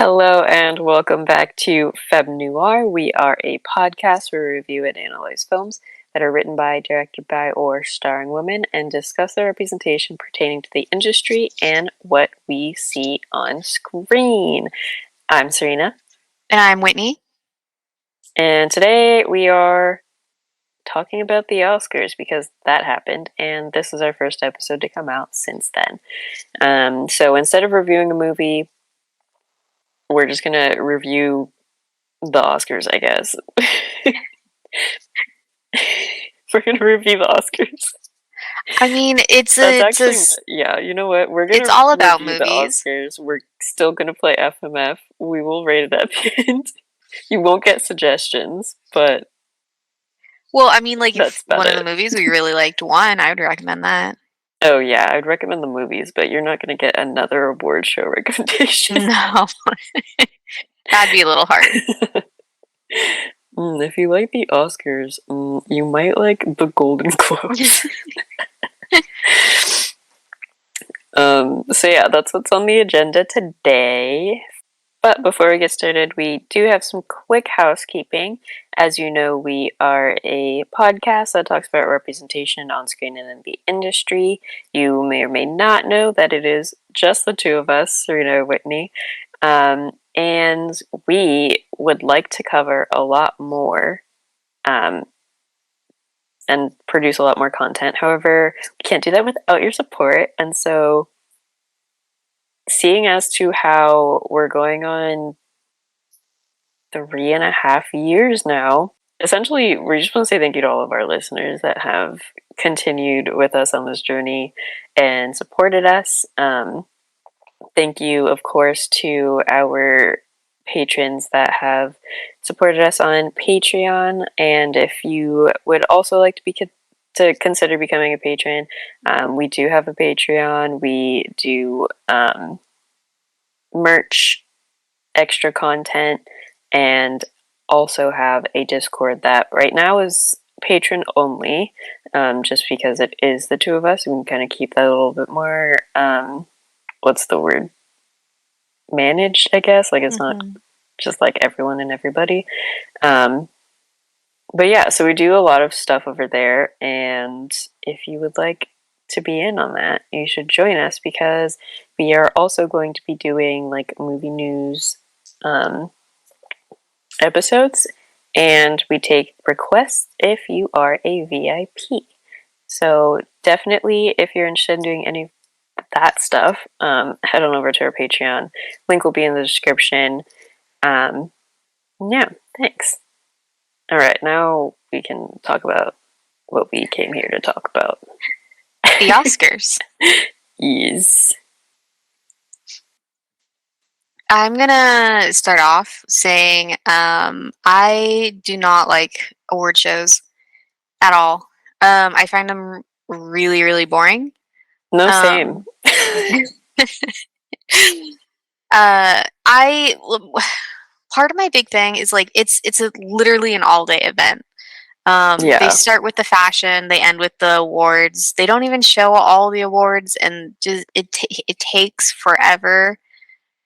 Hello and welcome back to Feb Noir. We are a podcast where we review and analyze films that are written by, directed by, or starring women and discuss their representation pertaining to the industry and what we see on screen. I'm Serena. And I'm Whitney. And today we are talking about the Oscars because that happened, and this is our first episode to come out since then. So instead of reviewing a movie, we're just going to review the Oscars, I guess. We're going to review the Oscars. I mean, yeah, you know what? We're going to it's all about review movies. the Oscars. We're still going to play FMF. We will rate it at the end. You won't get suggestions, but well, I mean, like, if one of it. the movies we really liked won, I would recommend that. Oh, yeah, I'd recommend the movies, but you're not going to get another award show recommendation. No. That'd be a little hard. If you like the Oscars, you might like the Golden Globes. So yeah, that's what's on the agenda today. But before we get started, we do have some quick housekeeping. As you know, we are a podcast that talks about representation on screen and in the industry. You may or may not know that it is just the two of us, Serena and Whitney. And we would like to cover a lot more and produce a lot more content. However, we can't do that without your support. And so, seeing as to how we're going on 3.5 years now, essentially, we just want to say thank you to all of our listeners that have continued with us on this journey and supported us. Thank you, of course, to our patrons that have supported us on Patreon. And if you would also like to consider becoming a patron, we do have a Patreon. We do merch, extra content, and also have a Discord that right now is patron only, just because it is the two of us. We can kind of keep that a little bit more, what's the word? Managed, I guess. Like, it's not just like everyone and everybody. But yeah, so we do a lot of stuff over there, and if you would like to be in on that, you should join us, because we are also going to be doing like movie news episodes, and we take requests if you are a VIP. So definitely, if you're interested in doing any of that stuff, head on over to our Patreon. Link will be in the description. Yeah, thanks. All right, now we can talk about what we came here to talk about. The Oscars. Yes. I'm gonna start off saying I do not like award shows at all. I find them really, really boring. No, same. Part of my big thing is like it's literally an all day event. They start with the fashion, they end with the awards. They don't even show all the awards, and just it takes forever.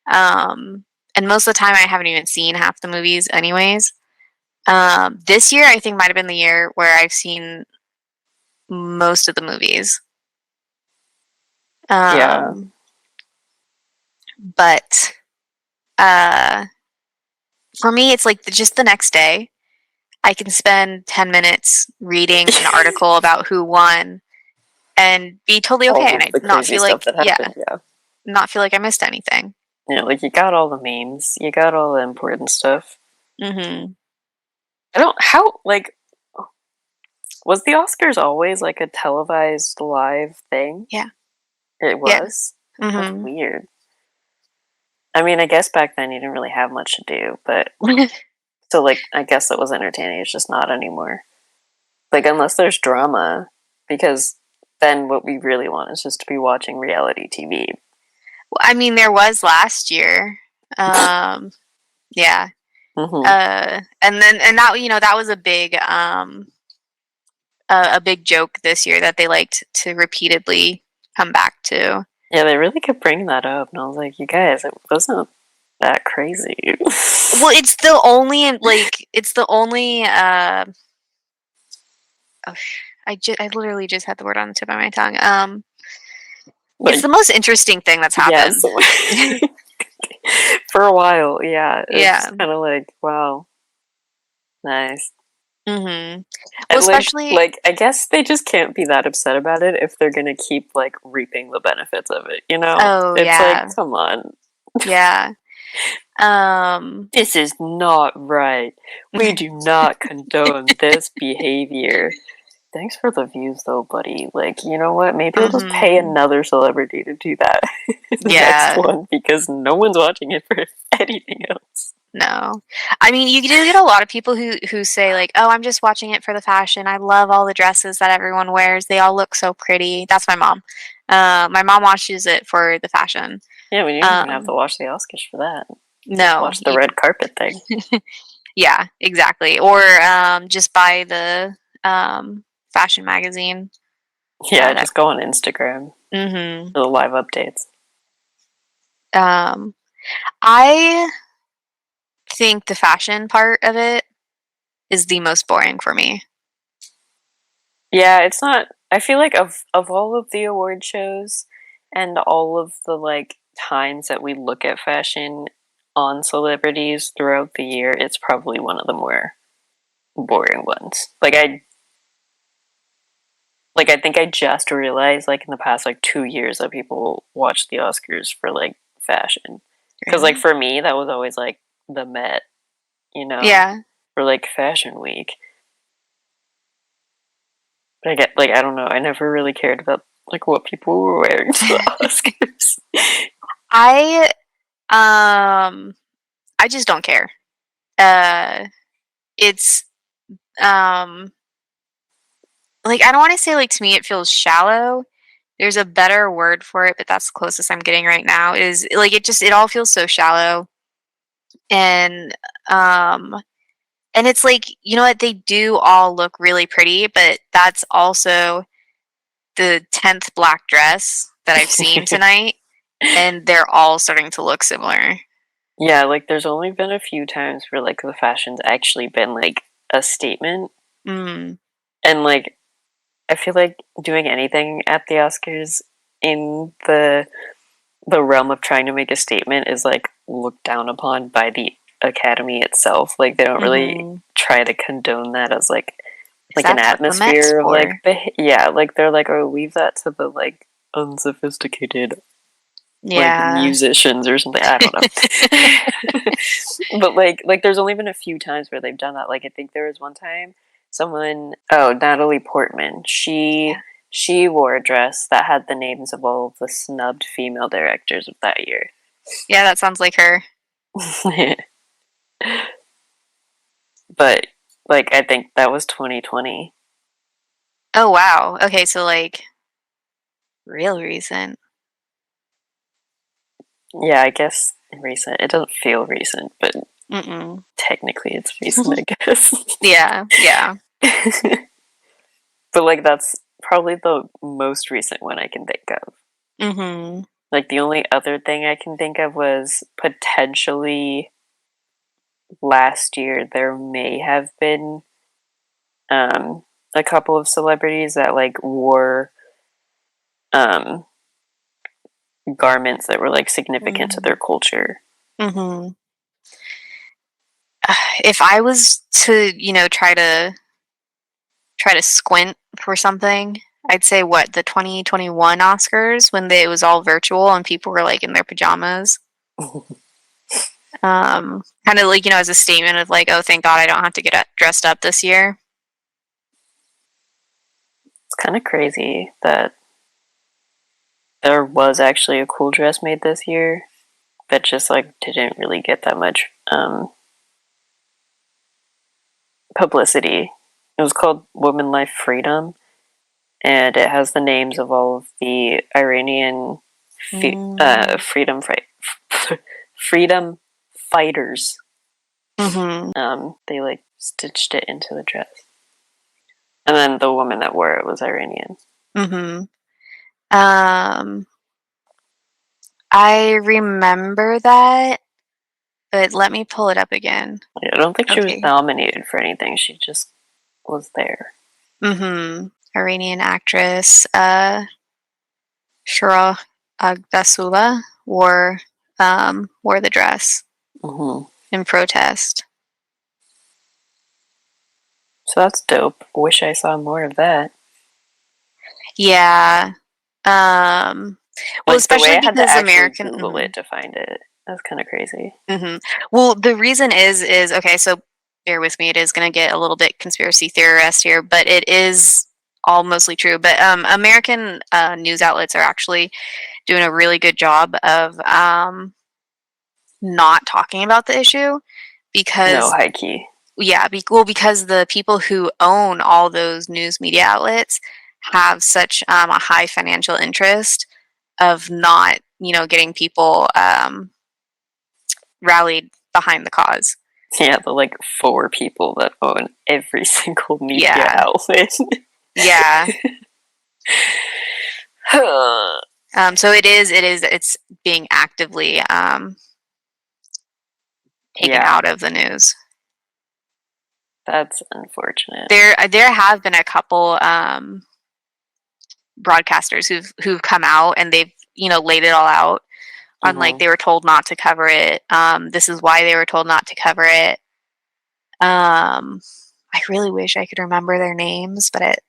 And most of the time, I haven't even seen half the movies, anyways. This year, I think might have been the year where I've seen most of the movies. But for me, it's like just the next day. I can spend 10 minutes reading an article about who won and be totally okay, and I not feel like not feel like I missed anything. Yeah, like you got all the memes, you got all the important stuff. Was the Oscars always like a televised live thing? Yeah. It was? Yeah. That's weird. I mean, I guess back then you didn't really have much to do, but so like I guess it was entertaining. It's just not anymore. Like, unless there's drama, because then what we really want is just to be watching reality TV. Well, I mean, there was last year. Yeah. And that was a big joke this year that they liked to repeatedly come back to. Yeah, they really kept bringing that up, and I was like, you guys, it wasn't that crazy. Well, it's the only I literally just had the word on the tip of my tongue. It's the most interesting thing that's happened. Yes. For a while, yeah. It's Yeah. kind of like, wow, nice. Mm-hmm. Well, especially I guess they just can't be that upset about it if they're gonna keep like reaping the benefits of it. You know, oh it's yeah, like, come on, yeah. this is not right. We do not condone this behavior. Thanks for the views, though, buddy. Like, you know what? Maybe I'll just pay another celebrity to do that in the next one because no one's watching it for anything else. No. I mean, you do get a lot of people who say like, "Oh, I'm just watching it for the fashion. I love all the dresses that everyone wears. They all look so pretty." That's my mom. My mom watches it for the fashion. Yeah, we don't even have to watch the Oscars for that. No. Watch the red carpet thing. Yeah, exactly. Or just buy the fashion magazine. Yeah, just go on Instagram. Mm-hmm. The live updates. I think the fashion part of it is the most boring for me. Yeah, it's not. I feel like of all of the award shows and all of the like times that we look at fashion on celebrities throughout the year, it's probably one of the more boring ones. I think I just realized like in the past like 2 years that people watch the Oscars for like fashion. Because like for me that was always like the Met, you know, for like Fashion Week. But I get like I don't know. I never really cared about like what people were wearing to the Oscars. I just don't care. It's like I don't want to say like to me it feels shallow. There's a better word for it, but that's the closest I'm getting right now. Is like it all feels so shallow, and it's like you know what they do all look really pretty, but that's also the 10th black dress that I've seen tonight, and they're all starting to look similar. Yeah, like there's only been a few times where like the fashion's actually been like a statement. Mm. And like I feel like doing anything at the Oscars in the realm of trying to make a statement is like looked down upon by the Academy itself. Like they don't really try to condone that as like an atmosphere of like like they're like, oh, leave that to the like unsophisticated like musicians or something. I don't know. But like there's only been a few times where they've done that. Like I think there was one time Natalie Portman, she wore a dress that had the names of all of the snubbed female directors of that year. Yeah, that sounds like her. But like I think that was 2020. Oh wow. Okay, so like real recent. Yeah, I guess recent. It doesn't feel recent, but technically it's recent, I guess. Yeah. But like that's probably the most recent one I can think of. Mm-hmm. Like the only other thing I can think of was potentially last year there may have been a couple of celebrities that like wore garments that were like significant to their culture. Mm-hmm. If I was to, try to squint for something, I'd say the 2021 Oscars when it was all virtual and people were like in their pajamas. Kind of like, as a statement of like, oh, thank God I don't have to get dressed up this year. It's kind of crazy that there was actually a cool dress made this year that just like didn't really get that much publicity. It was called Woman Life Freedom, and it has the names of all of the Iranian freedom fighters. They like stitched it into the dress, and then the woman that wore it was Iranian. I remember that. but let me pull it up again. I don't think she was nominated for anything. She just was there. Iranian actress Shura Agbasula wore the dress in protest. So that's dope. Wish I saw more of that. Yeah. Well, especially because American Google it to find it. That's kind of crazy. Well, the reason is okay. So bear with me. It is going to get a little bit conspiracy theorist here, but it is all mostly true. But American news outlets are actually doing a really good job of not talking about the issue because high key. Yeah, because the people who own all those news media outlets have such a high financial interest of not, getting people rallied behind the cause. Yeah, the 4 people that own every single media outlet. Yeah. So it's being actively taken out of the news. That's unfortunate. There have been a couple broadcasters who've come out and they've laid it all out on they were told not to cover it. This is why they were told not to cover it. I really wish I could remember their names, but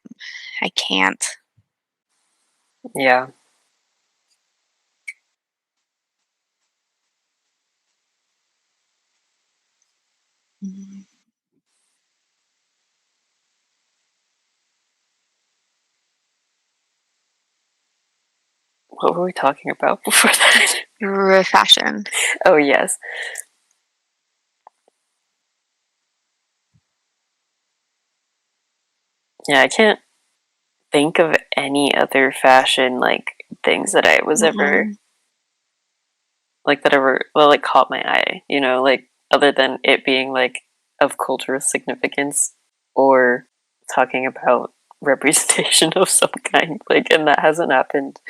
I can't. Yeah. What were we talking about before that? Fashion. Oh, yes. Yeah, I can't think of any other fashion things that I was ever caught my eye, other than it being of cultural significance or talking about representation of some kind, and that hasn't happened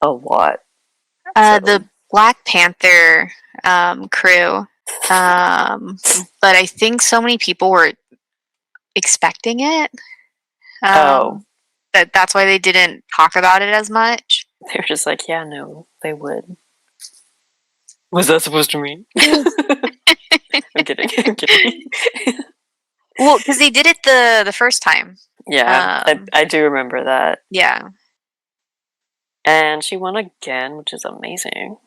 a lot. The Black Panther crew, but I think so many people were expecting it. That's why they didn't talk about it as much. They were just yeah, no, they would. What's that supposed to mean? I'm kidding. Well, because they did it the first time. Yeah, I do remember that. Yeah. And she won again, which is amazing.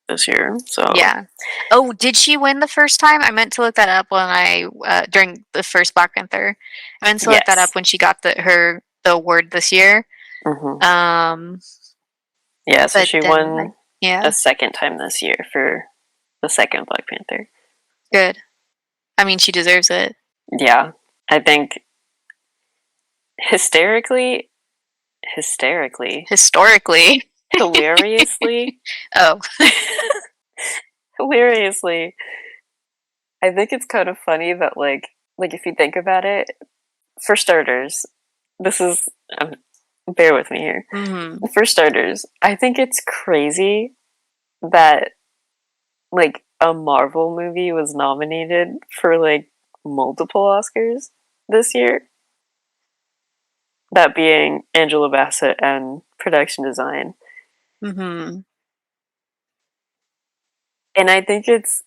This year, so yeah. Oh, did she win the first time? I meant to look that up when during the first Black Panther. I meant to look that up when she got the award this year. Yeah, so she won a second time this year for the second Black Panther. Good. I mean, she deserves it. Yeah, I think historically, hilariously. Oh. Hilariously. I think it's kind of funny that if you think about it, for starters, this is bear with me here. For starters, I think it's crazy that a Marvel movie was nominated for multiple Oscars this year. That being Angela Bassett and production design. And I think it's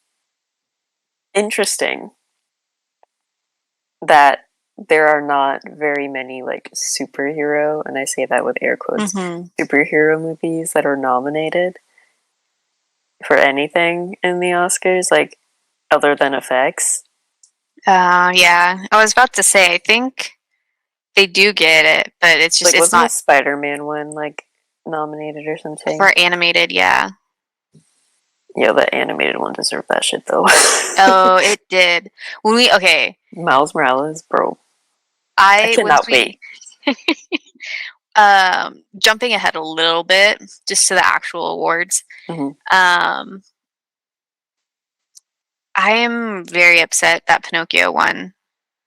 interesting that there are not very many superhero, and I say that with air quotes, superhero movies that are nominated for anything in the Oscars, other than effects. Yeah. I was about to say, I think they do get it, but it's just it's not. The Spider-Man one nominated or something for animated? Yeah. Yeah, the animated one deserved that shit though. Oh, it did. Miles Morales, bro. I cannot wait. Jumping ahead a little bit, just to the actual awards. I am very upset that Pinocchio won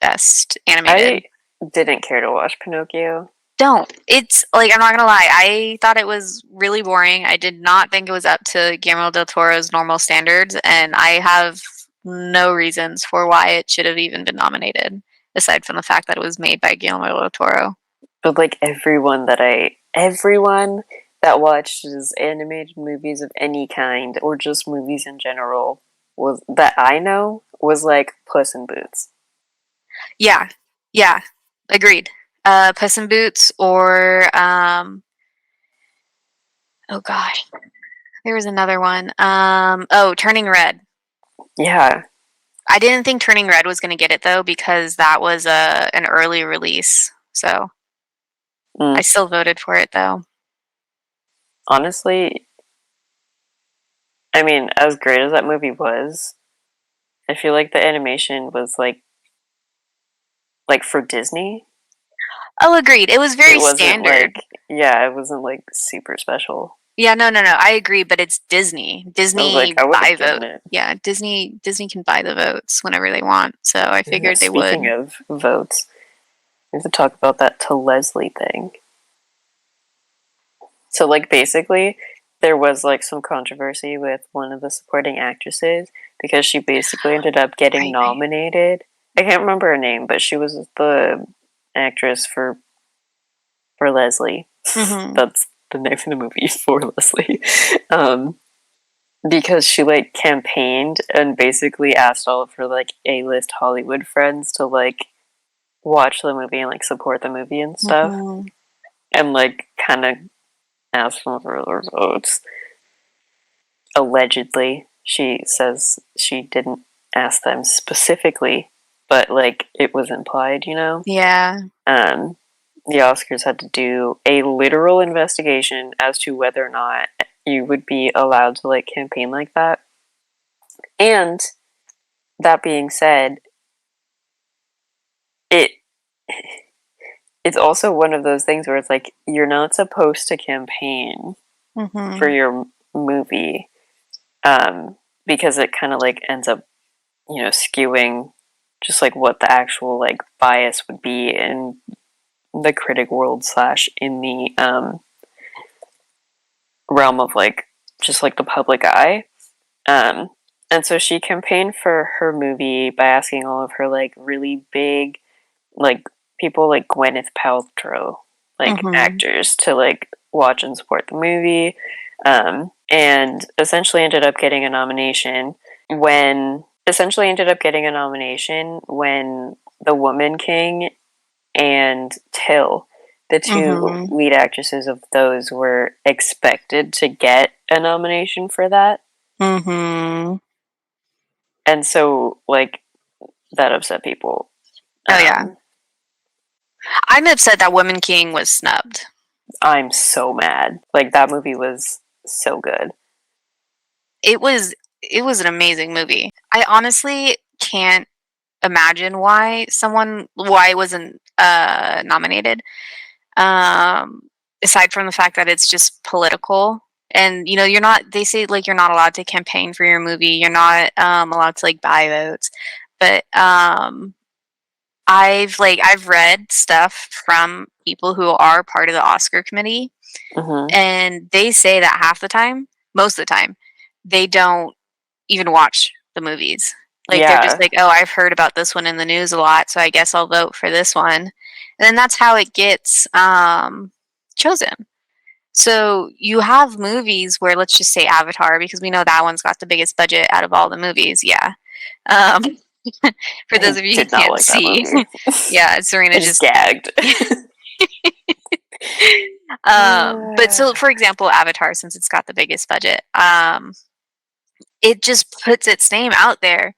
Best Animated. I didn't care to watch Pinocchio. Don't. It's like, I'm not gonna lie, I thought it was really boring. I did not think it was up to Guillermo del Toro's normal standards, and I have no reasons for why it should have even been nominated, aside from the fact that it was made by Guillermo del Toro. But like everyone that watches animated movies of any kind, or just movies in general, was that I know was like Puss in Boots. Yeah, agreed. Puss in Boots, or oh gosh, there was another one. Turning Red. Yeah. I didn't think Turning Red was going to get it though, because that was an early release. So I still voted for it though. Honestly, I mean, as great as that movie was, I feel like the animation was like for Disney. Oh, agreed. It was very standard. It wasn't like super special. Yeah, no. I agree, but it's Disney. Disney buy votes. Yeah, Disney can buy the votes whenever they want. So I figured they would. Speaking of votes, we have to talk about that To Leslie thing. So, like, basically, there was like some controversy with one of the supporting actresses because she basically ended up getting nominated. I can't remember her name, but she was the actress for Leslie. Mm-hmm. That's the name of the movie, For Leslie. Because she like campaigned and basically asked all of her like A-list Hollywood friends to like watch the movie and like support the movie and stuff, and like kind of asked them for their votes. Allegedly, she says she didn't ask them specifically, but like it was implied, you know? Yeah. The Oscars had to do a literal investigation as to whether or not you would be allowed to like campaign like that. And that being said, it's also one of those things where it's like you're not supposed to campaign for your movie, because it kind of like ends up, you know, skewing just like what the actual like bias would be in the critic world / in the realm of like just like the public eye. And so she campaigned for her movie by asking all of her like really big like people like Gwyneth Paltrow, like actors, to like watch and support the movie, and essentially ended up getting a nomination when The Woman King and Till, the two lead actresses of those, were expected to get a nomination for that. And so, like, that upset people. Oh, yeah. I'm upset that Woman King was snubbed. I'm so mad. Like, that movie was so good. It was an amazing movie. I honestly can't imagine why it wasn't nominated. Aside from the fact that it's just political, and you know, they say like you're not allowed to campaign for your movie, you're not allowed to like buy votes, but I've read stuff from people who are part of the Oscar committee, and they say that most of the time, they don't even watch the movies. Like, they're just like, oh, I've heard about this one in the news a lot, so I guess I'll vote for this one. And then that's how it gets chosen. So you have movies where, let's just say Avatar, because we know that one's got the biggest budget out of all the movies. Yeah. For those of you who can't see. Yeah, Serena just gagged. But so, for example, Avatar, since it's got the biggest budget, it just puts its name out there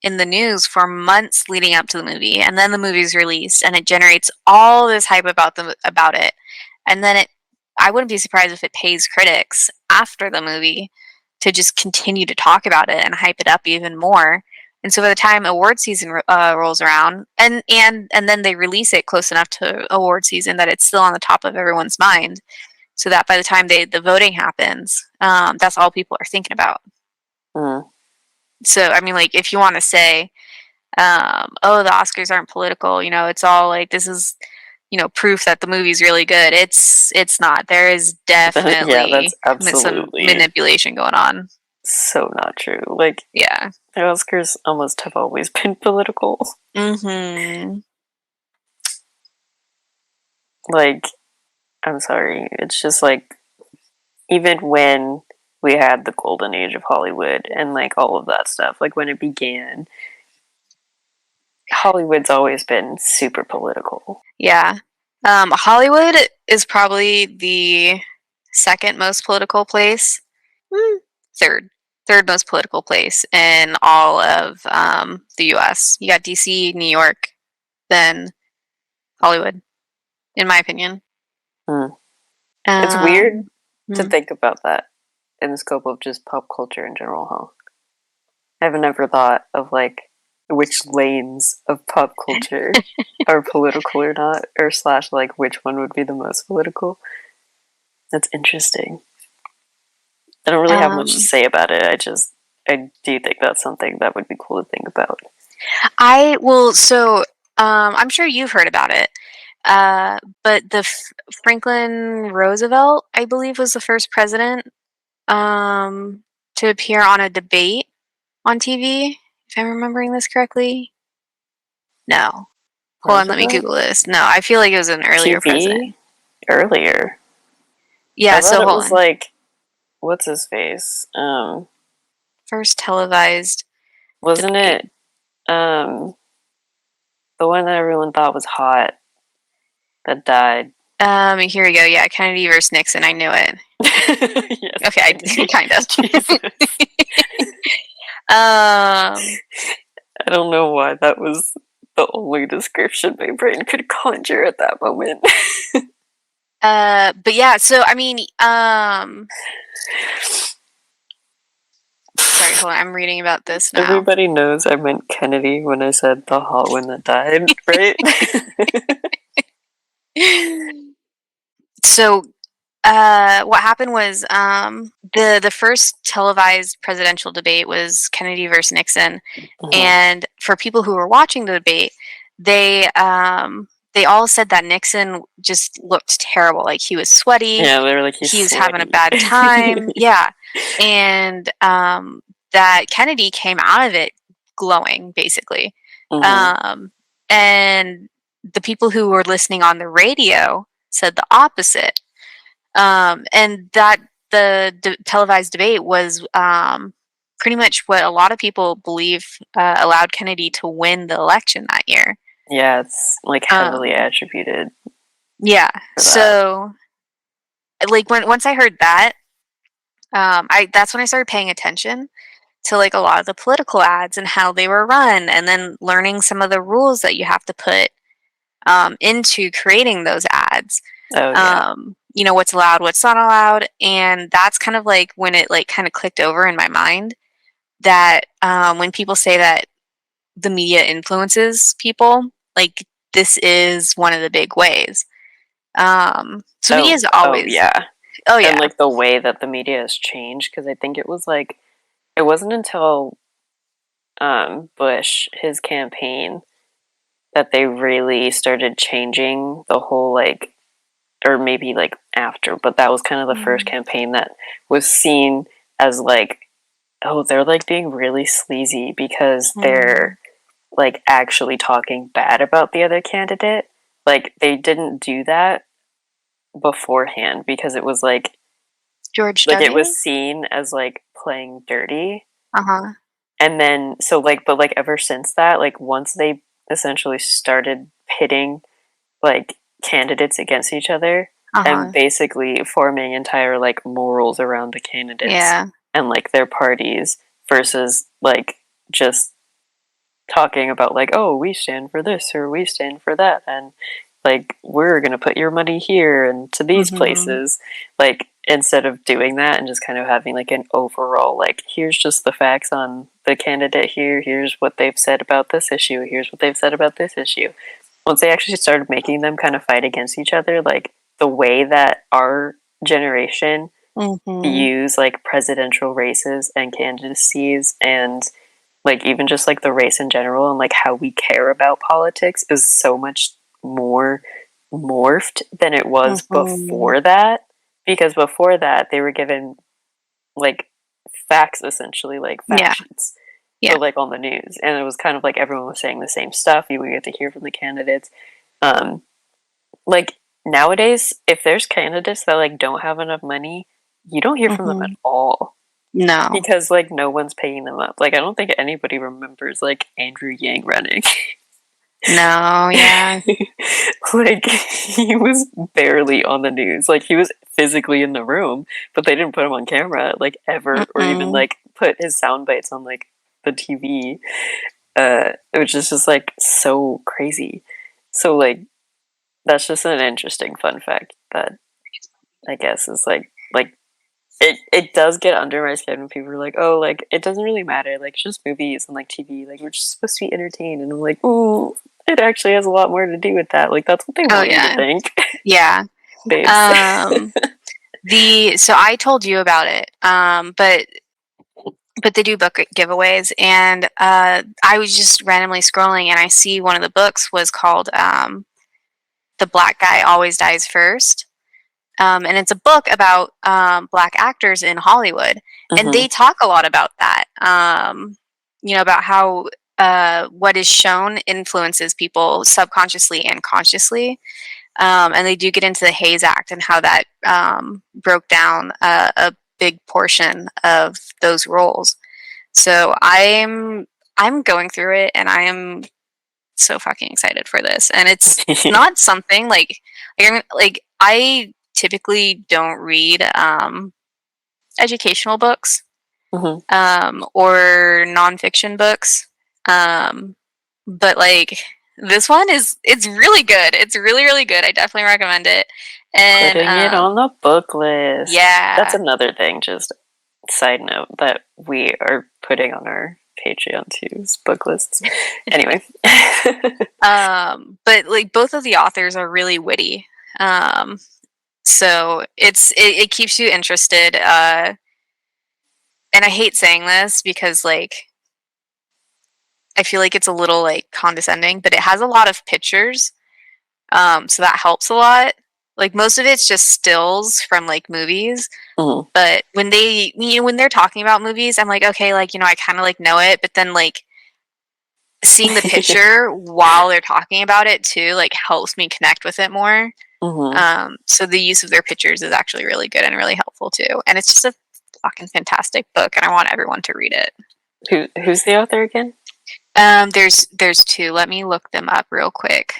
in the news for months leading up to the movie, and then the movie's released, and it generates all this hype about it, and then I wouldn't be surprised if it pays critics after the movie to just continue to talk about it and hype it up even more. And so by the time award season rolls around, and then they release it close enough to award season that it's still on the top of everyone's mind, so that by the time the voting happens, that's all people are thinking about. So, I mean, like, if you want to say, oh, the Oscars aren't political, you know, it's all like, this is proof that the movie's really good. It's not. There is definitely yeah, that's some absolutely manipulation going on. So not true. Like, yeah, the Oscars almost have always been political. Mm-hmm. Like, I'm sorry. It's just like, even when we had the golden age of Hollywood and like all of that stuff, like when it began, Hollywood's always been super political. Yeah. Hollywood is probably the second most political place. Third. Third most political place in all of the US. You got DC, New York, then Hollywood, in my opinion. It's weird to hmm. think about that in the scope of just pop culture in general, huh? I've never thought of like which lanes of pop culture are political or not, or slash like which one would be the most political. That's interesting. I don't really have much to say about it. I do think that's something that would be cool to think about. I'm sure you've heard about it. But the Franklin Roosevelt, I believe, was the first president to appear on a debate on TV, if I'm remembering this correctly. No. Hold on, let me Google this. No, I feel like it was an earlier president. Earlier? Yeah, I thought it was like, what's his face? First televised. Wasn't debate. It the one that everyone thought was hot that died? Here we go. Yeah, Kennedy versus Nixon. I knew it. Yes, okay, I kind of. I don't know why that was the only description my brain could conjure at that moment. But yeah, so I mean, sorry, hold on, I'm reading about this now. Everybody knows I meant Kennedy when I said the hot one that died, right? So, what happened was the first televised presidential debate was Kennedy versus Nixon, and for people who were watching the debate, they all said that Nixon just looked terrible, like he was sweaty. Yeah, they were like he was having a bad time. Yeah, and that Kennedy came out of it glowing, basically. And the people who were listening on the radio said the opposite. And that the televised debate was pretty much what a lot of people believe allowed Kennedy to win the election that year. Yeah, it's like heavily attributed. Yeah. So, like once I heard that, that's when I started paying attention to like a lot of the political ads and how they were run, and then learning some of the rules that you have to put into creating those ads. Oh, yeah. What's allowed, what's not allowed, and that's kind of like when it like kind of clicked over in my mind that when people say that the media influences people, like this is one of the big ways. So media is always oh yeah, and like the way that the media has changed, because I think it was like it wasn't until Bush, his campaign, that they really started changing the whole like, or maybe like after, but that was kind of the first campaign that was seen as like, oh, they're like being really sleazy because they're like actually talking bad about the other candidate. Like they didn't do that beforehand because it was like George like W? It was seen as like playing dirty. Uh-huh. And then so like, but like ever since that, like once they essentially started pitting like candidates against each other and basically forming entire like morals around the candidates and like their parties versus like just talking about like, oh, we stand for this or we stand for that, and like we're gonna put your money here and to these places, like instead of doing that and just kind of having like an overall like, here's just the facts on the candidate here, here's what they've said about this issue, here's what they've said about this issue. Once they actually started making them kind of fight against each other, like the way that our generation views like presidential races and candidacies and like even just like the race in general and like how we care about politics is so much more morphed than it was Mm-hmm. before that, because before that they were given like facts, essentially, like fact Yeah. sheets, Yeah. but like on the news, and it was kind of like everyone was saying the same stuff. You would get to hear from the candidates. um like nowadays, if there's candidates that like don't have enough money, you don't hear from them at Mm-hmm. all, No. because like no one's paying them up. Like I don't think anybody remembers like Andrew Yang running. No. Yeah. Like he was barely on the news. Like he was physically in the room, but they didn't put him on camera like ever, or even Mm-mm. like put his sound bites on like the TV. Which is just like so crazy. So like that's just an interesting fun fact that I guess is like it does get under my skin when people are like, oh, like it doesn't really matter, like it's just movies and like TV, like we're just supposed to be entertained, and I'm like, ooh, it actually has a lot more to do with that. Like that's what they Oh want you to yeah. think. Yeah. Babes. Um. So I told you about it. But they do book giveaways, and I was just randomly scrolling, and I see one of the books was called "The Black Guy Always Dies First," and it's a book about black actors in Hollywood, and Mm-hmm. they talk a lot about that. About how what is shown influences people subconsciously and consciously. And they do get into the Hayes Act and how that broke down a big portion of those roles. So I'm going through it, and I am so fucking excited for this. And it's not something like I typically don't read educational books Mm-hmm. or nonfiction books. Um, but like this one it's really good. It's really really good. I definitely recommend it. And Putting it on the book list. That's yeah. another thing, just side note, that we are putting on our Patreon too, is book lists. Anyway. But like both of the authors are really witty. Um, so it keeps you interested. And I hate saying this because like I feel like it's a little like condescending, but it has a lot of pictures. So that helps a lot. Like most of it's just stills from like movies. Mm-hmm. But when they're talking about movies, I'm like, okay, like, I kind of like know it, but then like seeing the picture while they're talking about it too, like helps me connect with it more. Mm-hmm. So the use of their pictures is actually really good and really helpful too. And it's just a fucking fantastic book, and I want everyone to read it. Who's the author again? There's two. Let me look them up real quick.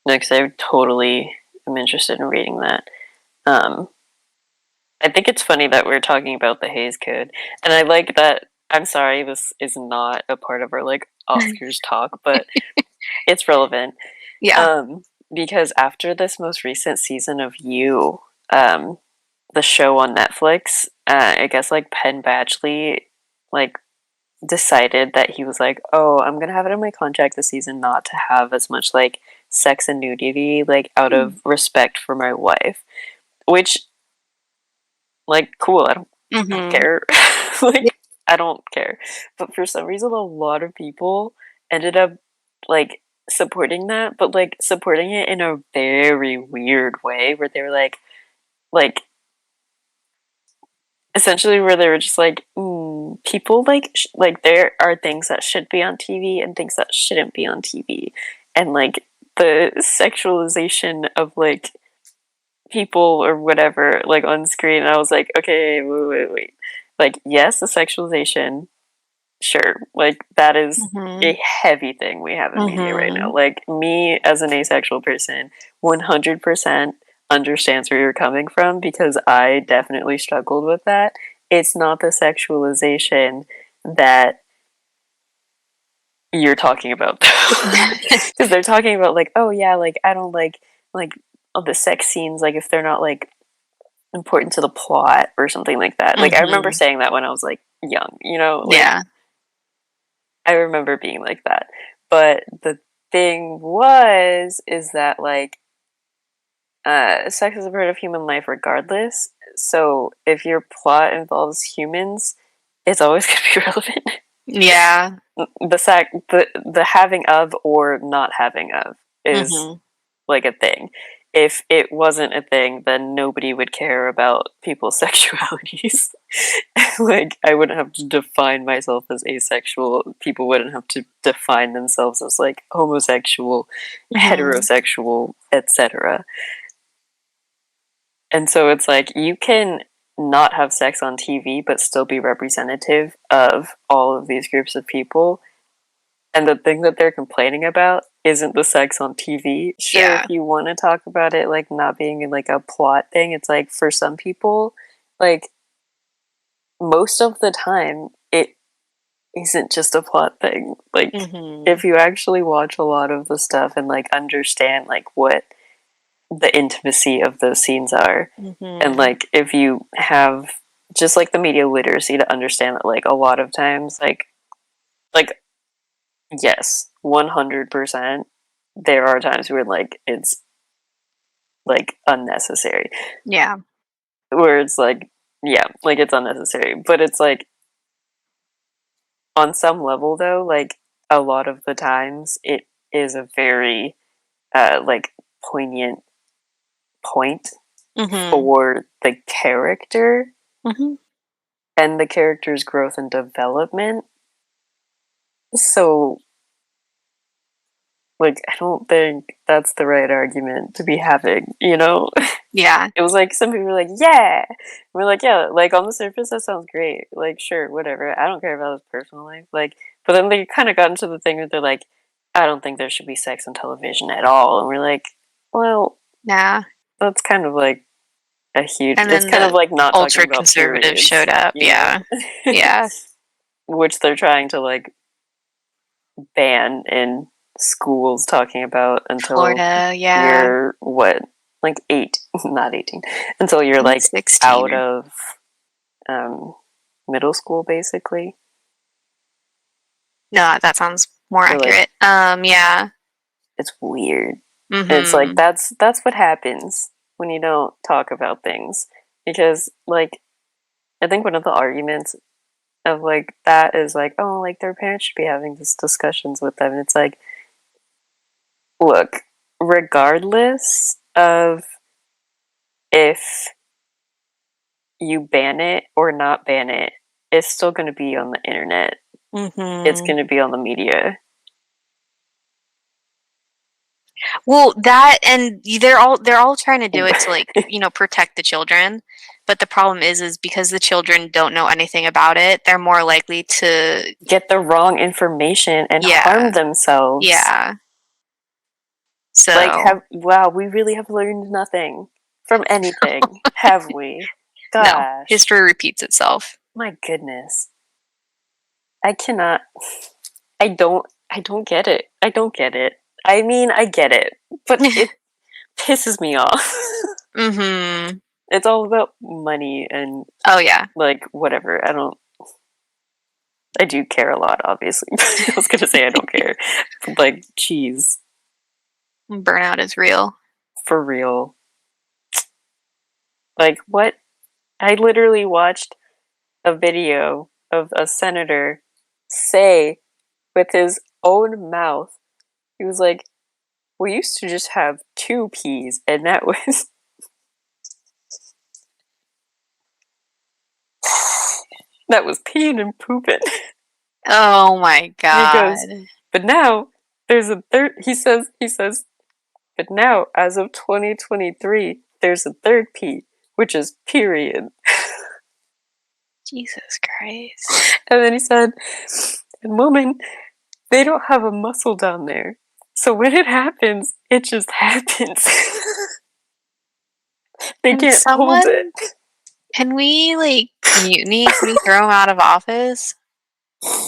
No, because I totally am interested in reading that. I think it's funny that we're talking about the Hays Code, and I like that. I'm sorry, this is not a part of our like Oscars talk, but it's relevant. Yeah. Because after this most recent season of You, the show on Netflix, I guess like Penn Badgley, like decided that he was like, oh, I'm gonna have it in my contract this season not to have as much like sex and nudity, like out of respect for my wife, which like cool. I don't Mm-hmm. care. Like I don't care. But for some reason, a lot of people ended up like supporting that, but like supporting it in a very weird way, where they were like essentially where they were just like, people like like there are things that should be on TV and things that shouldn't be on TV, and like the sexualization of like people or whatever like on screen. And I was like, okay, wait. Like, yes, the sexualization, sure, like that is Mm-hmm. a heavy thing we have in media right Mm-hmm. now. Like me as an asexual person, 100% understands where you're coming from, because I definitely struggled with that. It's not the sexualization that you're talking about, because they're talking about like, oh yeah, like I don't like all the sex scenes, like if they're not like important to the plot or something like that. Like I remember Mm-hmm. saying that when I was like young, like Yeah. I remember being like that. But the thing was is that like sex is a part of human life regardless. So if your plot involves humans, it's always going to be relevant. Yeah. The having of or not having of. is like a thing. If it wasn't a thing, then nobody would care about people's sexualities. Like, I wouldn't have to define myself as asexual. People wouldn't have to define themselves as, like, homosexual, heterosexual, etc. And so it's like, you can not have sex on TV, but still be representative of all of these groups of people. And the thing that they're complaining about isn't the sex on TV. Sure, if you want to talk about it, like, not being like a plot thing, it's like, for some people, like, most of the time, it isn't just a plot thing. Like, if you actually watch a lot of the stuff and, like, understand, like, what the intimacy of those scenes are, and, like, if you have just, like, the media literacy to understand that, like, a lot of times, like, yes, 100%, there are times where, like, it's, like, unnecessary. Yeah. Where it's like, yeah, like, it's unnecessary. But it's like, on some level, though, like, a lot of the times, it is a very, like, poignant point for the character and the character's growth and development. So, like, I don't think that's the right argument to be having, you know? Yeah. It was like, some people were like, yeah! We're like, yeah, like, on the surface, that sounds great. Like, sure, whatever. I don't care about his personal life. Like, but then they kind of got into the thing where they're like, I don't think there should be sex on television at all. And we're like, well, nah. That's kind of like a huge... And it's kind of like not talking about ultra-conservative showed up, yeah. Yeah. Which they're trying to, like, ban in schools, talking about until Florida, yeah. you're, what, like 8, not 18, until you're, like, 16. out of middle school, basically. No, that sounds more accurate. Like, yeah. It's weird. It's like, that's what happens when you don't talk about things. Because, like, I think one of the arguments of, like, that is, like, oh, like, their parents should be having these discussions with them. And it's like, look, regardless of if you ban it or not ban it, it's still going to be on the internet. It's going to be on the media. Well, that, and they're all trying to do it to, like, you know, protect the children. But the problem is because the children don't know anything about it, they're more likely to get the wrong information and harm themselves. Yeah. So, like, wow, we really have learned nothing from anything, have we? Gosh. No, history repeats itself. My goodness. I cannot... I don't get it. I don't get it. I mean, I get it, but it pisses me off. It's all about money and... Oh, yeah. Like, whatever. I do care a lot, obviously. I was gonna say I don't care. But, like, jeez. Burnout is real. For real. Like, what? I literally watched a video of a senator say with his own mouth, he was like, we used to just have 2 peas, and that was... that was peeing and pooping. Oh my god. He goes, but now, there's a third... He says, but now, as of 2023, there's a third P, which is period. Jesus Christ. And then he said, and women, they don't have a muscle down there. So when it happens, it just happens. They can't hold it. Can we, like, mutiny? Can we throw him out of office?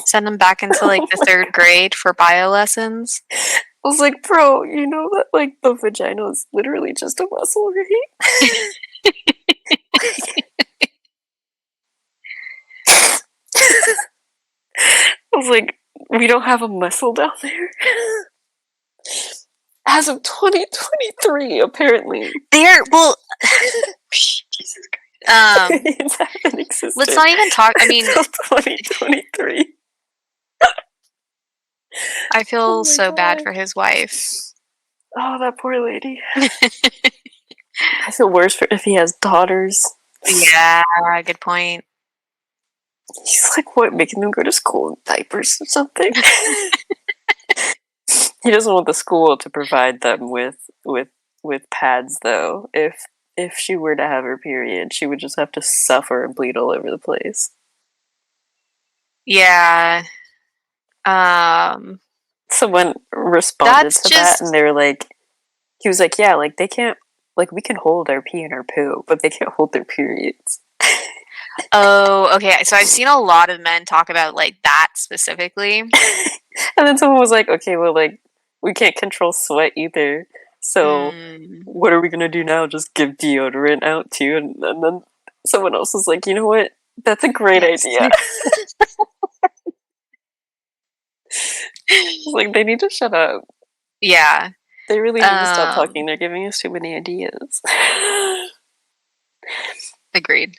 Send him back into, like, the 3rd grade for bio lessons? I was like, bro, you know that, like, the vagina is literally just a muscle, right? I was like, we don't have a muscle down there? As of 2023, apparently. Well... Jesus Christ. Let's not even talk, I mean... 2023. I feel so bad for his wife. Oh, that poor lady. I feel worse for if he has daughters. Yeah, good point. He's like, what, making them go to school in diapers or something? He doesn't want the school to provide them with pads, though. If she were to have her period, she would just have to suffer and bleed all over the place. Yeah. Someone responded to that, and they were like, he was like, yeah, like they can't, like we can hold our pee and our poo, but they can't hold their periods. Oh, okay. So I've seen a lot of men talk about like that specifically. And then someone was like, okay, well, like we can't control sweat either. So what are we gonna do now? Just give deodorant out too? And then someone else was like, you know what? That's a great idea. Like they need to shut up. Yeah. They really need to stop talking. They're giving us too many ideas. Agreed.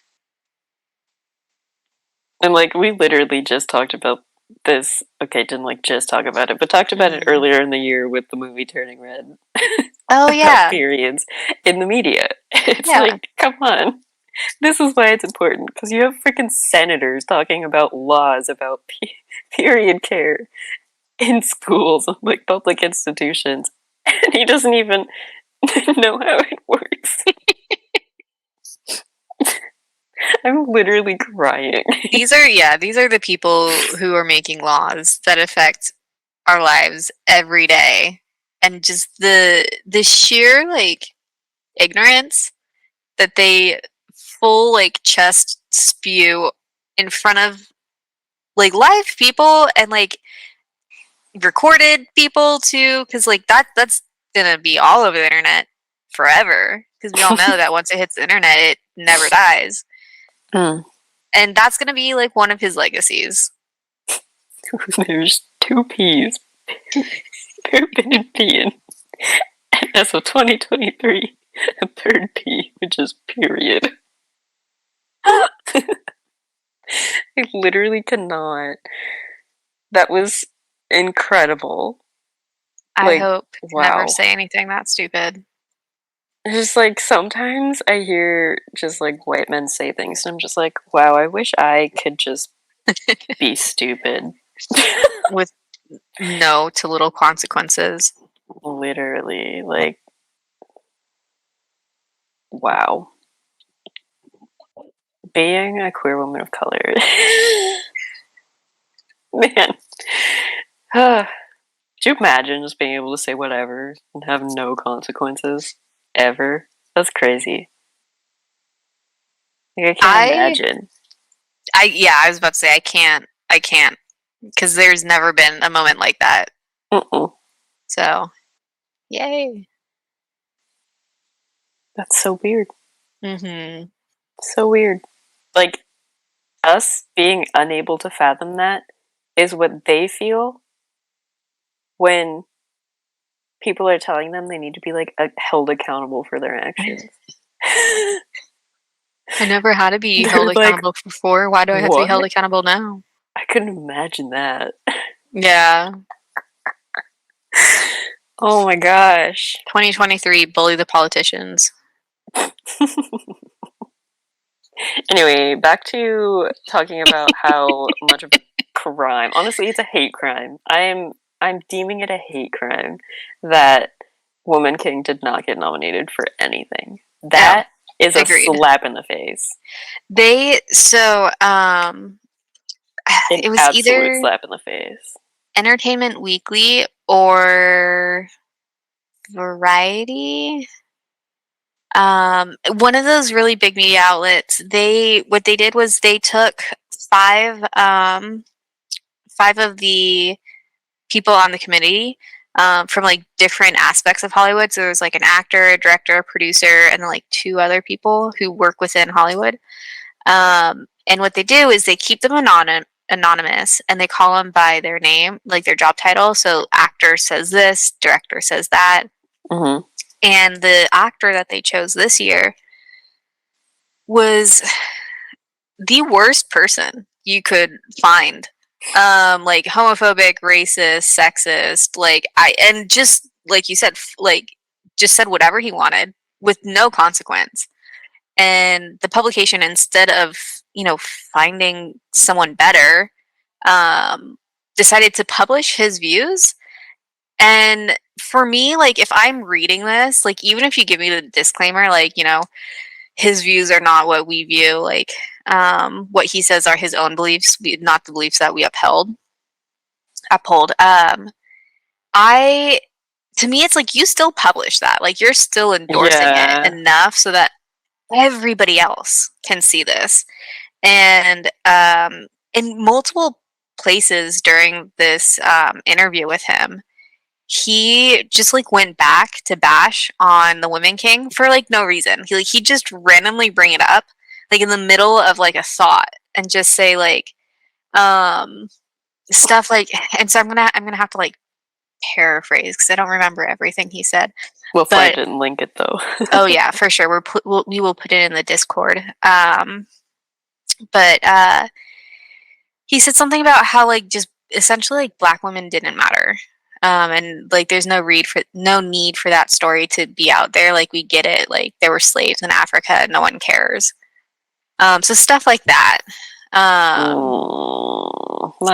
And like we literally just talked about this. Okay, didn't like just talk about it, but talked about it earlier in the year with the movie Turning Red. Oh yeah. Periods in the media. It's like, come on. This is why it's important, because you have freaking senators talking about laws about period care in schools, like public institutions, and he doesn't even know how it works. I'm literally crying. These are the people who are making laws that affect our lives every day, and just the sheer like ignorance that they full like chest spew in front of like live people and like recorded people too, because like that's gonna be all over the internet forever, because we all know that once it hits the internet it never dies. And that's gonna be like one of his legacies. There's two P's. Pooping and peeing. And as of 2023, a third P, which is period. I literally cannot. That was incredible. I hope to never say anything that stupid. Just like sometimes I hear just like white men say things, and I'm just like, wow, I wish I could just be stupid. With no to little consequences. Literally, like, wow. Being a queer woman of color. Man. Could you imagine just being able to say whatever and have no consequences? Ever? That's crazy. Like, I can't imagine. I was about to say I can't. Because there's never been a moment like that. So, yay. That's so weird. So weird. Like, us being unable to fathom that is what they feel when people are telling them they need to be, like, held accountable for their actions. I never had to be held accountable before. Why do I have to be held accountable now? I couldn't imagine that. Yeah. Oh my gosh. 2023, bully the politicians. Anyway, back to talking about how much of a crime. Honestly, it's a hate crime. I'm deeming it a hate crime that Woman King did not get nominated for anything. That is a slap in the face. It was either slap in the face. Entertainment Weekly or Variety. One of those really big media outlets. What they did was they took five of the people on the committee from like different aspects of Hollywood. So there was like an actor, a director, a producer, and then like two other people who work within Hollywood. And what they do is they keep them anonymous, and they call them by their name, like their job title. So actor says this, director says that. And the actor that they chose this year was the worst person you could find like homophobic, racist, sexist, and just like you said, just said whatever he wanted with no consequence. And the publication, instead of, finding someone better, decided to publish his views. And for me, like, if I'm reading this, like, even if you give me the disclaimer, like, his views are not what we view, like, what he says are his own beliefs, not the beliefs that we uphold. I To me, it's like, you still publish that, like, you're still endorsing it enough so that everybody else can see this. And in multiple places during this interview with him, he just like went back to bash on the Women King for like no reason. He just randomly bring it up like in the middle of like a thought and just say like stuff like, and so I'm gonna have to like paraphrase because I don't remember everything he said. We'll find it and link it though. Oh yeah, for sure. We will put it in the Discord. But he said something about how like just essentially like black women didn't matter. And like there's no need for that story to be out there. Like we get it. Like there were slaves in Africa. No one cares. So stuff like that. My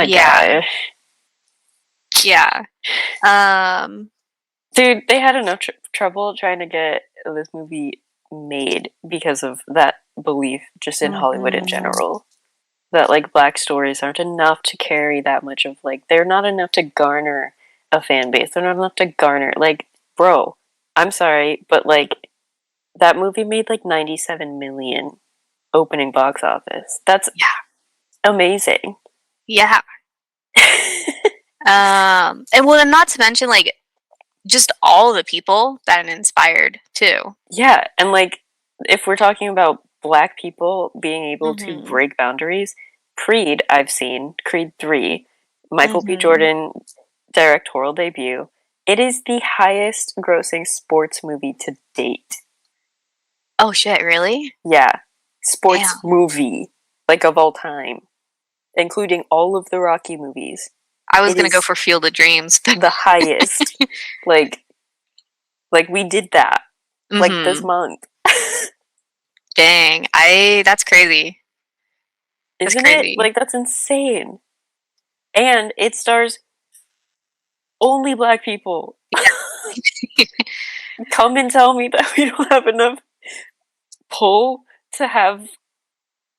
gosh. Yeah. Dude, they had enough trouble trying to get this movie made because of that belief just in Hollywood in general. That like black stories aren't enough to carry that much of like, they're not enough to garner a fan base. They're not enough to garner, like, bro, I'm sorry, but like that movie made like 97 million opening box office. That's amazing. Yeah. And well, and not to mention like just all the people that it inspired too. Yeah, and like if we're talking about black people being able to break boundaries, Creed, I've seen Creed 3, Michael B. Jordan directorial debut. It is the highest grossing sports movie to date. Oh shit, really? Yeah. Sports movie, like of all time, including all of the Rocky movies. I was going to go for Field of Dreams. The highest. like we did that like this month. Dang, that's crazy. Isn't it? Like that's insane. And it stars only black people. Come and tell me that we don't have enough pull to have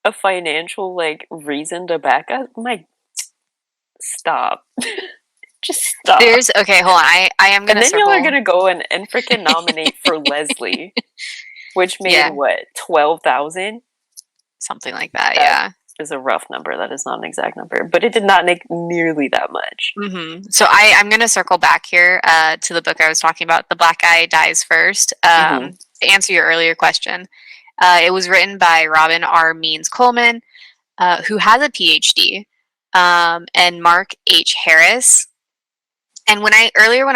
a financial like reason to back us. Stop. Just stop. Okay, hold on. I am gonna. And then y'all are gonna go and freaking nominate for Leslie, which made what, 12,000? Something like that. Yeah. Is a rough number. That is not an exact number, but it did not make nearly that much. So I'm going to circle back here to the book I was talking about, The Black Guy Dies First. To answer your earlier question, it was written by Robin R. Means Coleman, who has a PhD, and Mark H. Harris. And when I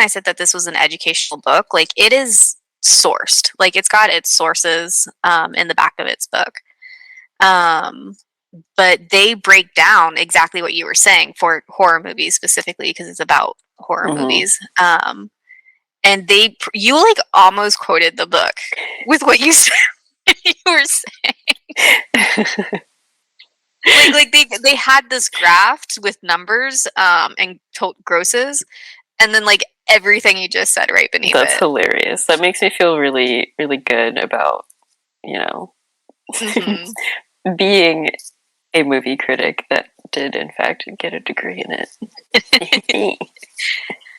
said that this was an educational book, like it is sourced, like it's got its sources in the back of its book. But they break down exactly what you were saying for horror movies specifically because it's about horror movies. And you like almost quoted the book with what you were saying. like they had this graph with numbers and grosses, and then like everything you just said right beneath That's hilarious. That makes me feel really, really good about, being a movie critic that did in fact get a degree in it.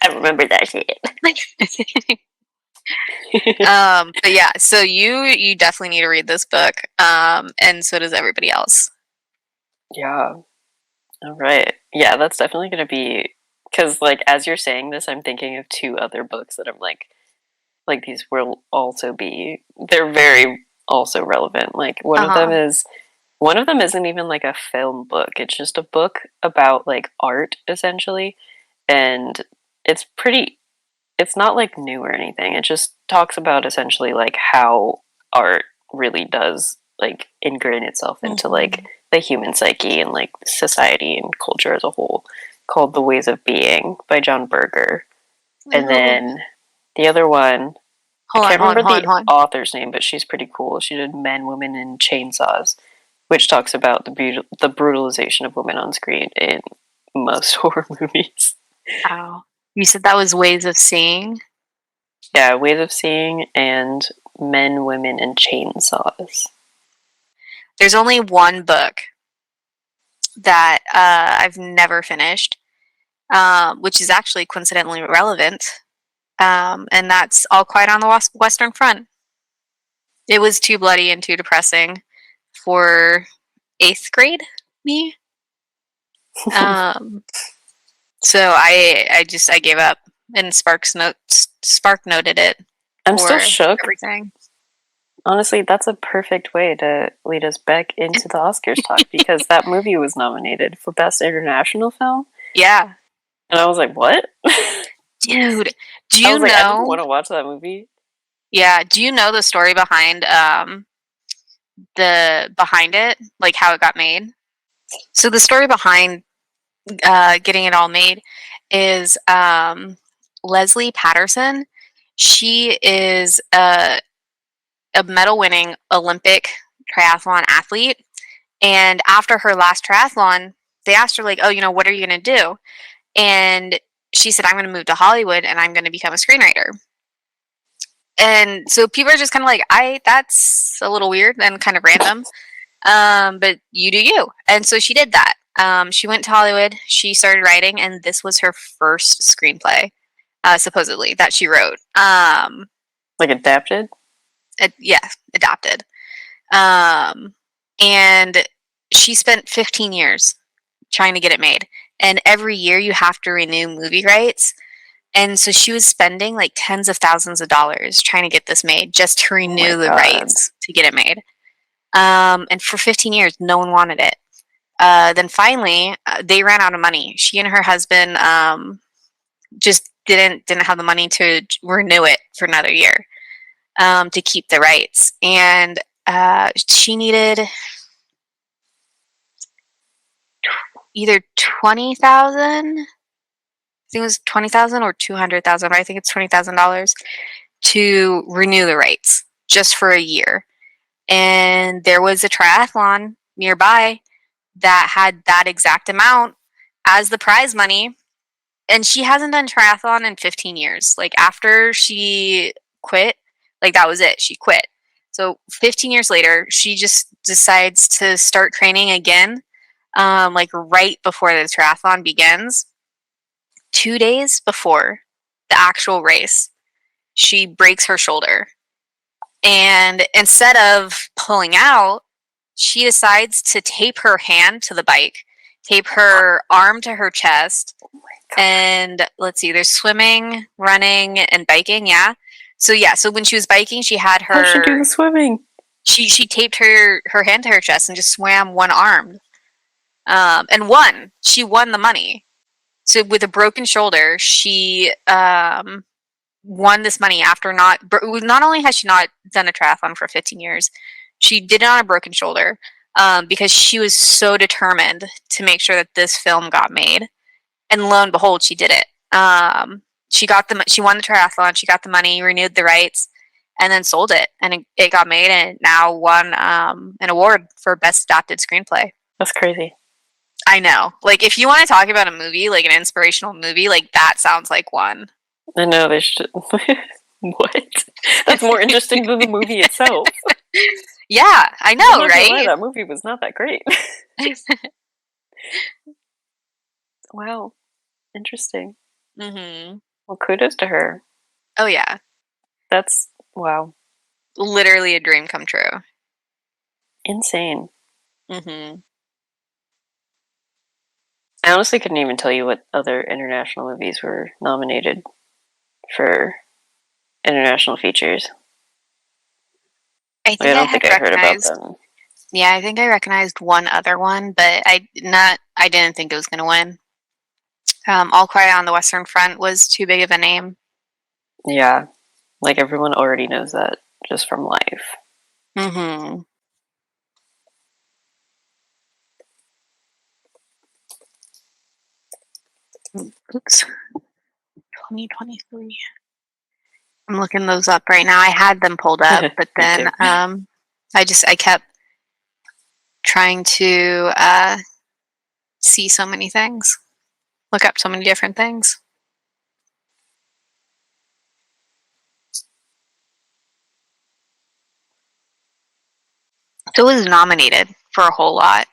I remember that shit. But yeah, so you definitely need to read this book, and so does everybody else. Yeah. All right. Yeah, that's definitely going to be, because like as you're saying this, I'm thinking of two other books that I'm like these will also be, they're very also relevant. Like one of them isn't even like a film book. It's just a book about like art essentially. And it's not like new or anything. It just talks about essentially like how art really does like ingrain itself into like the human psyche and like society and culture as a whole, called The Ways of Being by John Berger. And then the other one, I can't remember the author's name, but she's pretty cool. She did Men, Women, and Chainsaws, which talks about the brutalization of women on screen in most horror movies. Wow. You said that was Ways of Seeing? Yeah, Ways of Seeing and Men, Women, and Chainsaws. There's only one book that I've never finished, which is actually coincidentally relevant, and that's All Quiet on the Western Front. It was too bloody and too depressing for 8th grade me. So I gave up, and Spark noted it. I'm still shook. Everything. Honestly, that's a perfect way to lead us back into the Oscars talk, because that movie was nominated for Best International Film. Yeah. And I was like, what? Dude, do you know? I didn't want to watch that movie. Yeah, do you know the story behind it, like how it got made? So the story behind getting it all made is Leslie Patterson. She is a medal-winning Olympic triathlon athlete, and after her last triathlon, they asked her, like, oh, you know, what are you going to do? And she said, I'm going to move to Hollywood and I'm going to become a screenwriter. And so people are just kind of like, that's a little weird and kind of random, but you do you. And so she did that. She went to Hollywood, she started writing, and this was her first screenplay, supposedly, that she wrote. Like adapted? Yeah, adapted. And she spent 15 years trying to get it made. And every year you have to renew movie rights. And so she was spending like tens of thousands of dollars trying to get this made, just to renew the rights to get it made. And for 15 years, no one wanted it. Then finally, they ran out of money. She and her husband just didn't have the money to renew it for another year, to keep the rights. And she needed either 20,000. I think it was 20,000 or 200,000. I think it's $20,000 to renew the rights just for a year. And there was a triathlon nearby that had that exact amount as the prize money. And she hasn't done triathlon in 15 years. Like, after she quit, like, that was it. She quit. So 15 years later, she just decides to start training again, like right before the triathlon begins. 2 days before the actual race, she breaks her shoulder. And instead of pulling out, she decides to tape her hand to the bike, tape her arm to her chest. And let's see, there's swimming, running, and biking. Yeah. So when she was biking, she had her. How'd she do the swimming? She taped her hand to her chest and just swam one arm. And won. She won the money. So with a broken shoulder, she won this money after not only has she not done a triathlon for 15 years, she did it on a broken shoulder, because she was so determined to make sure that this film got made. And lo and behold, she did it. She won the triathlon, she got the money, renewed the rights, and then sold it. And it got made, and it now won an award for Best Adapted Screenplay. That's crazy. I know. Like, if you want to talk about a movie, like an inspirational movie, like, that sounds like one. I know, they should. What? That's more interesting than the movie itself. Yeah, I know, right? That movie was not that great. Wow. Interesting. Mm-hmm. Well, kudos to her. Oh, yeah. That's, wow. Literally a dream come true. Insane. Mm-hmm. I honestly couldn't even tell you what other international movies were nominated for international features. I don't think I heard about them. Yeah, I think I recognized one other one, but I didn't think it was going to win. All Quiet on the Western Front was too big of a name. Yeah, like everyone already knows that just from life. Mm-hmm. Oops. 2023. I'm looking those up right now. I had them pulled up, but then I kept trying to see so many things, look up so many different things. It was nominated for a whole lot.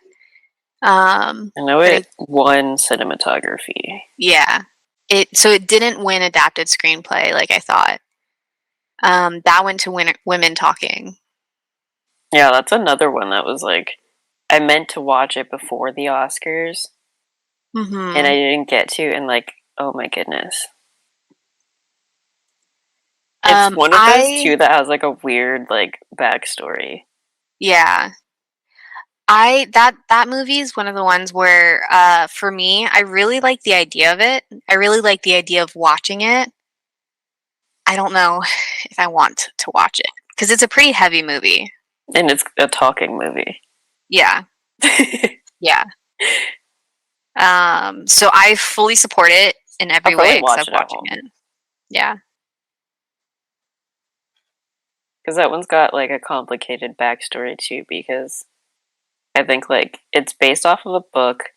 I know it won cinematography. Yeah. So it didn't win adapted screenplay like I thought. That went to Women Talking. Yeah, that's another one that was like, I meant to watch it before the Oscars, and I didn't get to, and like, oh my goodness. It's one of those two that has like a weird like backstory. Yeah. That movie is one of the ones where for me, I really like the idea of it. I really like the idea of watching it. I don't know if I want to watch it because it's a pretty heavy movie. And it's a talking movie. Yeah. Yeah. So I fully support it in every way except watching it. Yeah. Because that one's got like a complicated backstory too, because I think like it's based off of a book.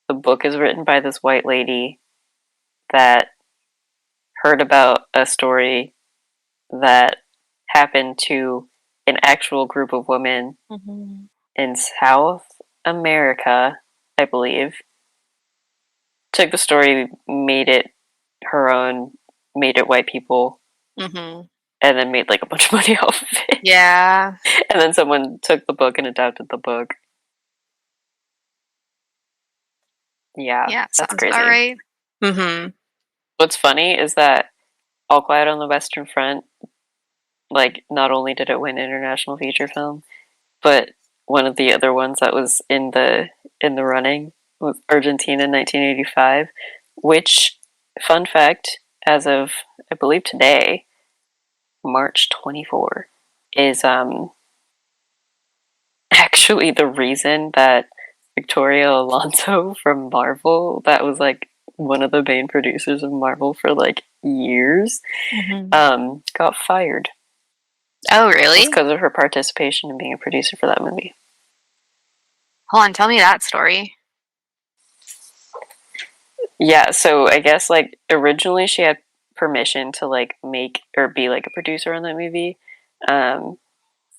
The book is written by this white lady that heard about a story that happened to an actual group of women in South America, I believe. Took the story, made it her own, made it white people, and then made like a bunch of money off of it. Yeah. And then someone took the book and adapted the book. Yeah, that's crazy. All right. What's funny is that All Quiet on the Western Front, like, not only did it win International Feature Film, but one of the other ones that was in the running was Argentina in 1985, which, fun fact, as of I believe today, March 24, is actually the reason that Victoria Alonso from Marvel, that was like one of the main producers of Marvel for like years, got fired. Oh, really? It's because of her participation in being a producer for that movie. Hold on, tell me that story. Yeah, so I guess like originally she had permission to like make or be like a producer on that movie.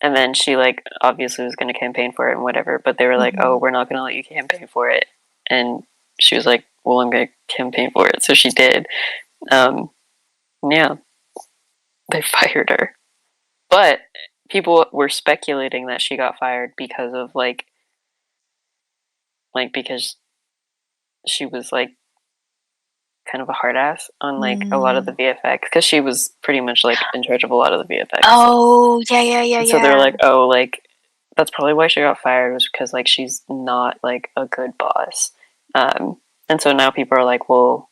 And then she like obviously was going to campaign for it and whatever, but they were like, "Oh, we're not going to let you campaign for it." And she was like, "Well, I'm going to campaign for it." So she did. Yeah. They fired her. But people were speculating that she got fired because of like because she was like kind of a hard ass on like a lot of the VFX, because she was pretty much like in charge of a lot of the VFX. Oh, yeah. So they're like, oh, like that's probably why she got fired, was because like she's not like a good boss. And so now people are like, well,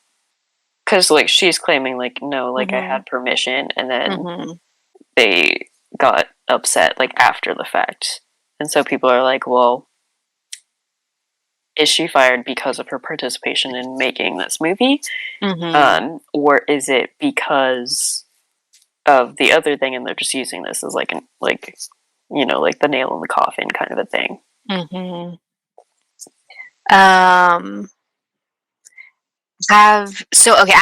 because like she's claiming like, no, like I had permission, and then they got upset like after the fact. And so people are like, well, is she fired because of her participation in making this movie? Or is it because of the other thing, and they're just using this as like like the nail in the coffin kind of a thing? I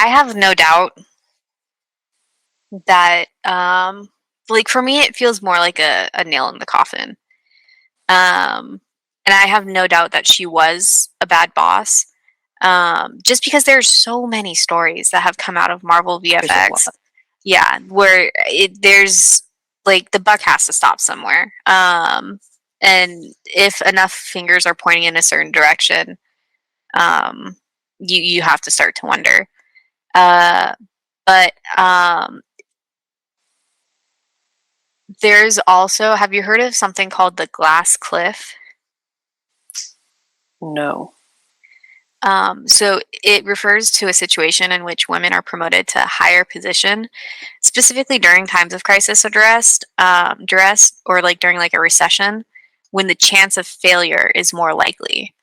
have no doubt that like for me it feels more like a nail in the coffin. And I have no doubt that she was a bad boss. Just because there's so many stories that have come out of Marvel VFX. Yeah, where there's like the buck has to stop somewhere. And if enough fingers are pointing in a certain direction, you have to start to wonder. But there's also, have you heard of something called the glass cliff? No. So it refers to a situation in which women are promoted to a higher position, specifically during times of crisis or duress, or like during like a recession, when the chance of failure is more likely.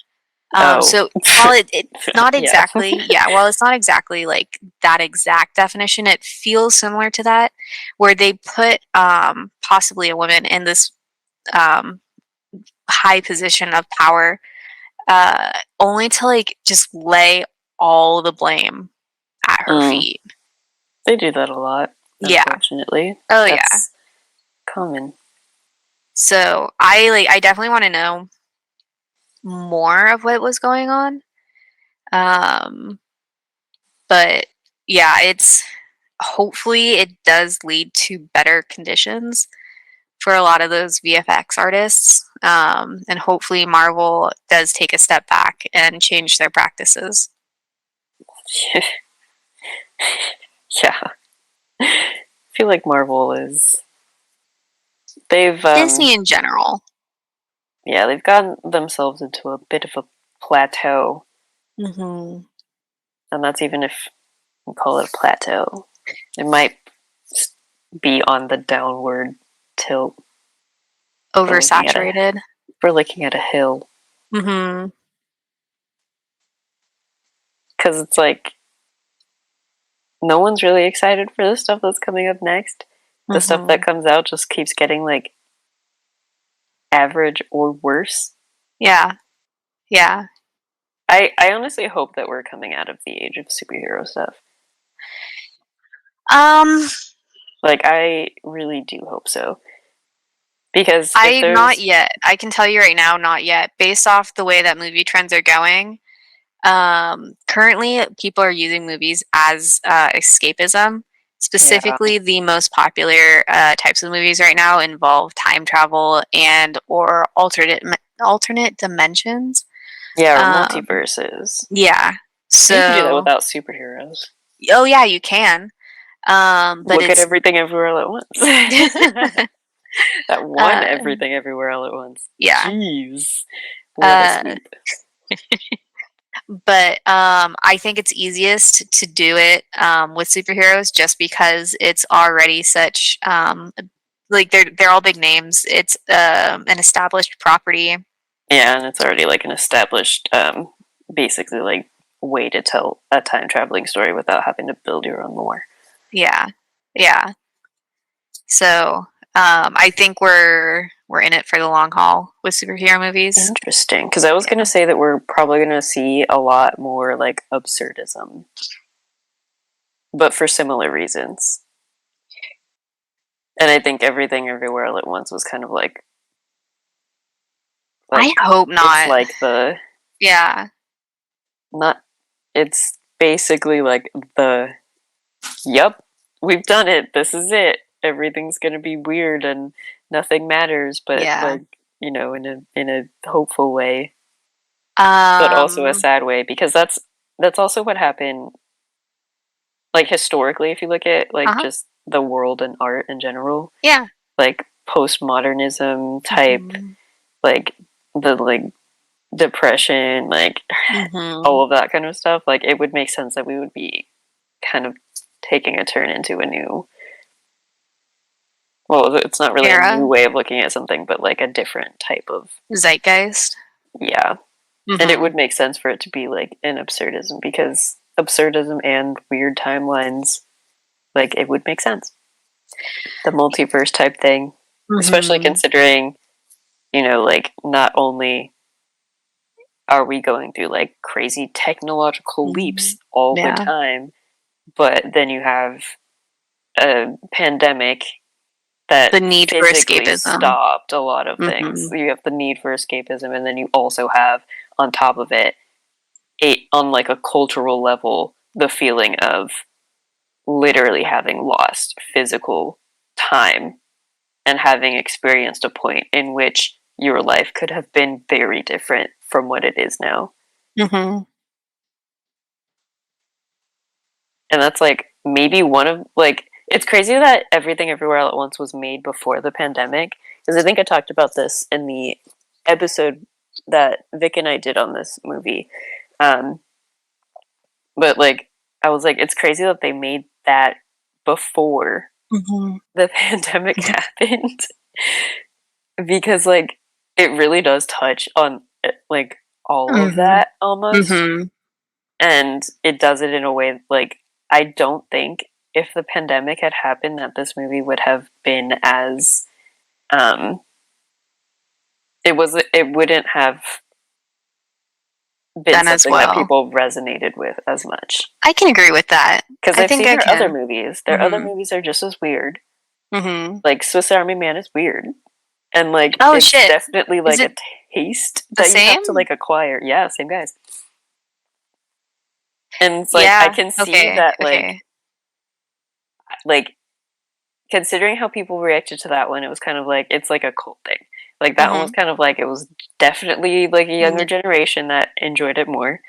So while it's not exactly, yeah. while it's not exactly like that exact definition, it feels similar to that, where they put possibly a woman in this um, high position of power, only to like just lay all the blame at her feet. They do that a lot, Yeah. unfortunately. Oh That's common. So I definitely want to know more of what was going on. But yeah, it's hopefully it does lead to better conditions for a lot of those VFX artists. And hopefully Marvel does take a step back and change their practices. Yeah. I feel like Marvel is they've Disney in general. Yeah, they've gotten themselves into a bit of a plateau. Mm-hmm. And that's even if we call it a plateau. It might be on the downward tilt. Oversaturated. We're looking at a hill. Mm-hmm. Because it's like no one's really excited for the stuff that's coming up next. The stuff that comes out just keeps getting like average or worse. Yeah. Yeah. I honestly hope that we're coming out of the age of superhero stuff. Like I really do hope so. Because not yet. I can tell you right now, not yet. Based off the way that movie trends are going, currently people are using movies as escapism. Specifically, the most popular types of movies right now involve time travel and or alternate dimensions. Yeah, or multiverses. Yeah, so you can do that without superheroes. Oh yeah, you can. But look at Everything Everywhere All at Once. That one Everything Everywhere All at Once. Yeah. Jeez. What a sweep. But I think it's easiest to do it with superheroes just because it's already such like they're all big names. It's an established property. Yeah, and it's already like an established basically like way to tell a time traveling story without having to build your own lore. Yeah. Yeah. So I think we're in it for the long haul with superhero movies. Interesting, because I was going to say that we're probably going to see a lot more like absurdism, but for similar reasons. And I think Everything Everywhere All at Once was kind of like I hope not. It's like the not. It's basically like the yep, we've done it. This is it. Everything's gonna be weird and nothing matters, but like you know, in a hopeful way, but also a sad way, because that's also what happened. Like historically, if you look at like just the world and art in general, like postmodernism type, like the like depression, like all of that kind of stuff, like it would make sense that we would be kind of taking a turn into a new, well, it's not really a new way of looking at something, but like a different type of zeitgeist. Yeah. And it would make sense for it to be like an absurdism, because absurdism and weird timelines, like it would make sense. The multiverse type thing, especially considering, you know, like not only are we going through like crazy technological leaps all the time, but then you have a pandemic that the need for escapism stopped a lot of things. You have the need for escapism, and then you also have on top of it on like a cultural level the feeling of literally having lost physical time and having experienced a point in which your life could have been very different from what it is now. And that's like maybe one of like, it's crazy that Everything Everywhere All at Once was made before the pandemic, because I think I talked about this in the episode that Vic and I did on this movie. But like, I was like, it's crazy that they made that before the pandemic happened, because like it really does touch on like all of Mm-hmm. that almost. Mm-hmm. And it does it in a way like I don't think if the pandemic had happened that this movie would have been as it wouldn't have been Done as something that well. people resonated with as much. I can agree with that. Because I I've think seen I their other can. movies. Their other Mm-hmm. movies are just as weird. Mm-hmm. Like Swiss Army Man is weird. And like Oh it's shit. definitely Is like it a taste the that you have to same? like acquire. Yeah, same guys. And it's like I Yeah. can see Okay. that Okay. like considering how people reacted to that one, it was kind of like it's like a cult thing. Like that one was Mm-hmm. kind of like it was definitely like a younger Mm-hmm. generation that enjoyed it more.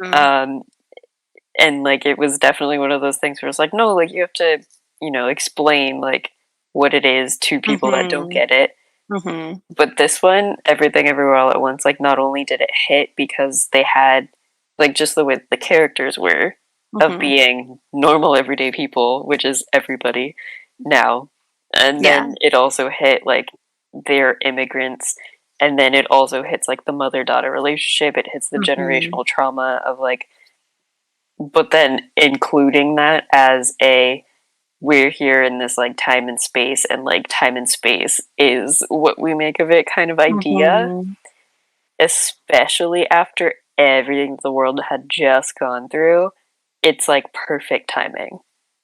Mm-hmm. Um, and like it was definitely one of those things where it's like, no, like you have to, explain like what it is to people that don't Mm-hmm. get it. Mm-hmm. But this one, Everything Everywhere All at Once, like not only did it hit because they had like just the way the characters were of Mm-hmm. being normal everyday people, which is everybody now. And Yeah. then it also hit like they're immigrants, and then it also hits like the mother-daughter relationship. It hits the Mm-hmm. generational trauma of like, but then including that as a we're here in this like time and space, and like time and space is what we make of it kind of idea, Mm-hmm. especially after everything the world had just gone through. It's like perfect timing.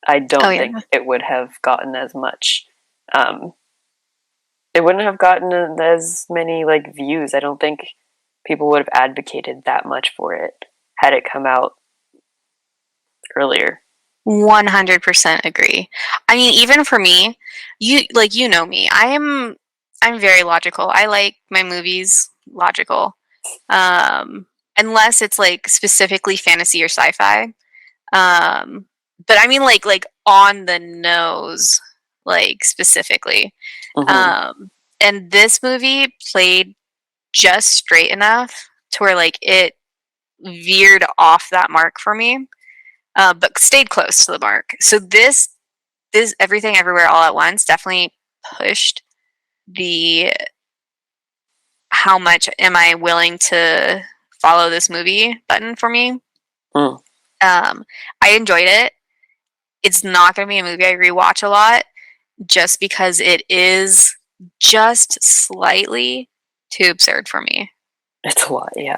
I Oh don't think yeah. it would have gotten as much. Um, it wouldn't have gotten as many like views. I don't think people would have advocated that much for it had it come out earlier. 100% agree. I mean, even for me, you know me. I'm very logical. I like my movies logical. Um Unless it's like specifically fantasy or sci-fi. Um but I mean like on the nose like specifically. Mm-hmm. Um and this movie played just straight enough to where like it veered off that mark for me, but stayed close to the mark. So this Everything Everywhere All at Once definitely pushed the how much am I willing to follow this movie button for me. Mm. I enjoyed it. It's not going to be a movie I rewatch a lot, just because it is just slightly too absurd for me. It's a lot, yeah.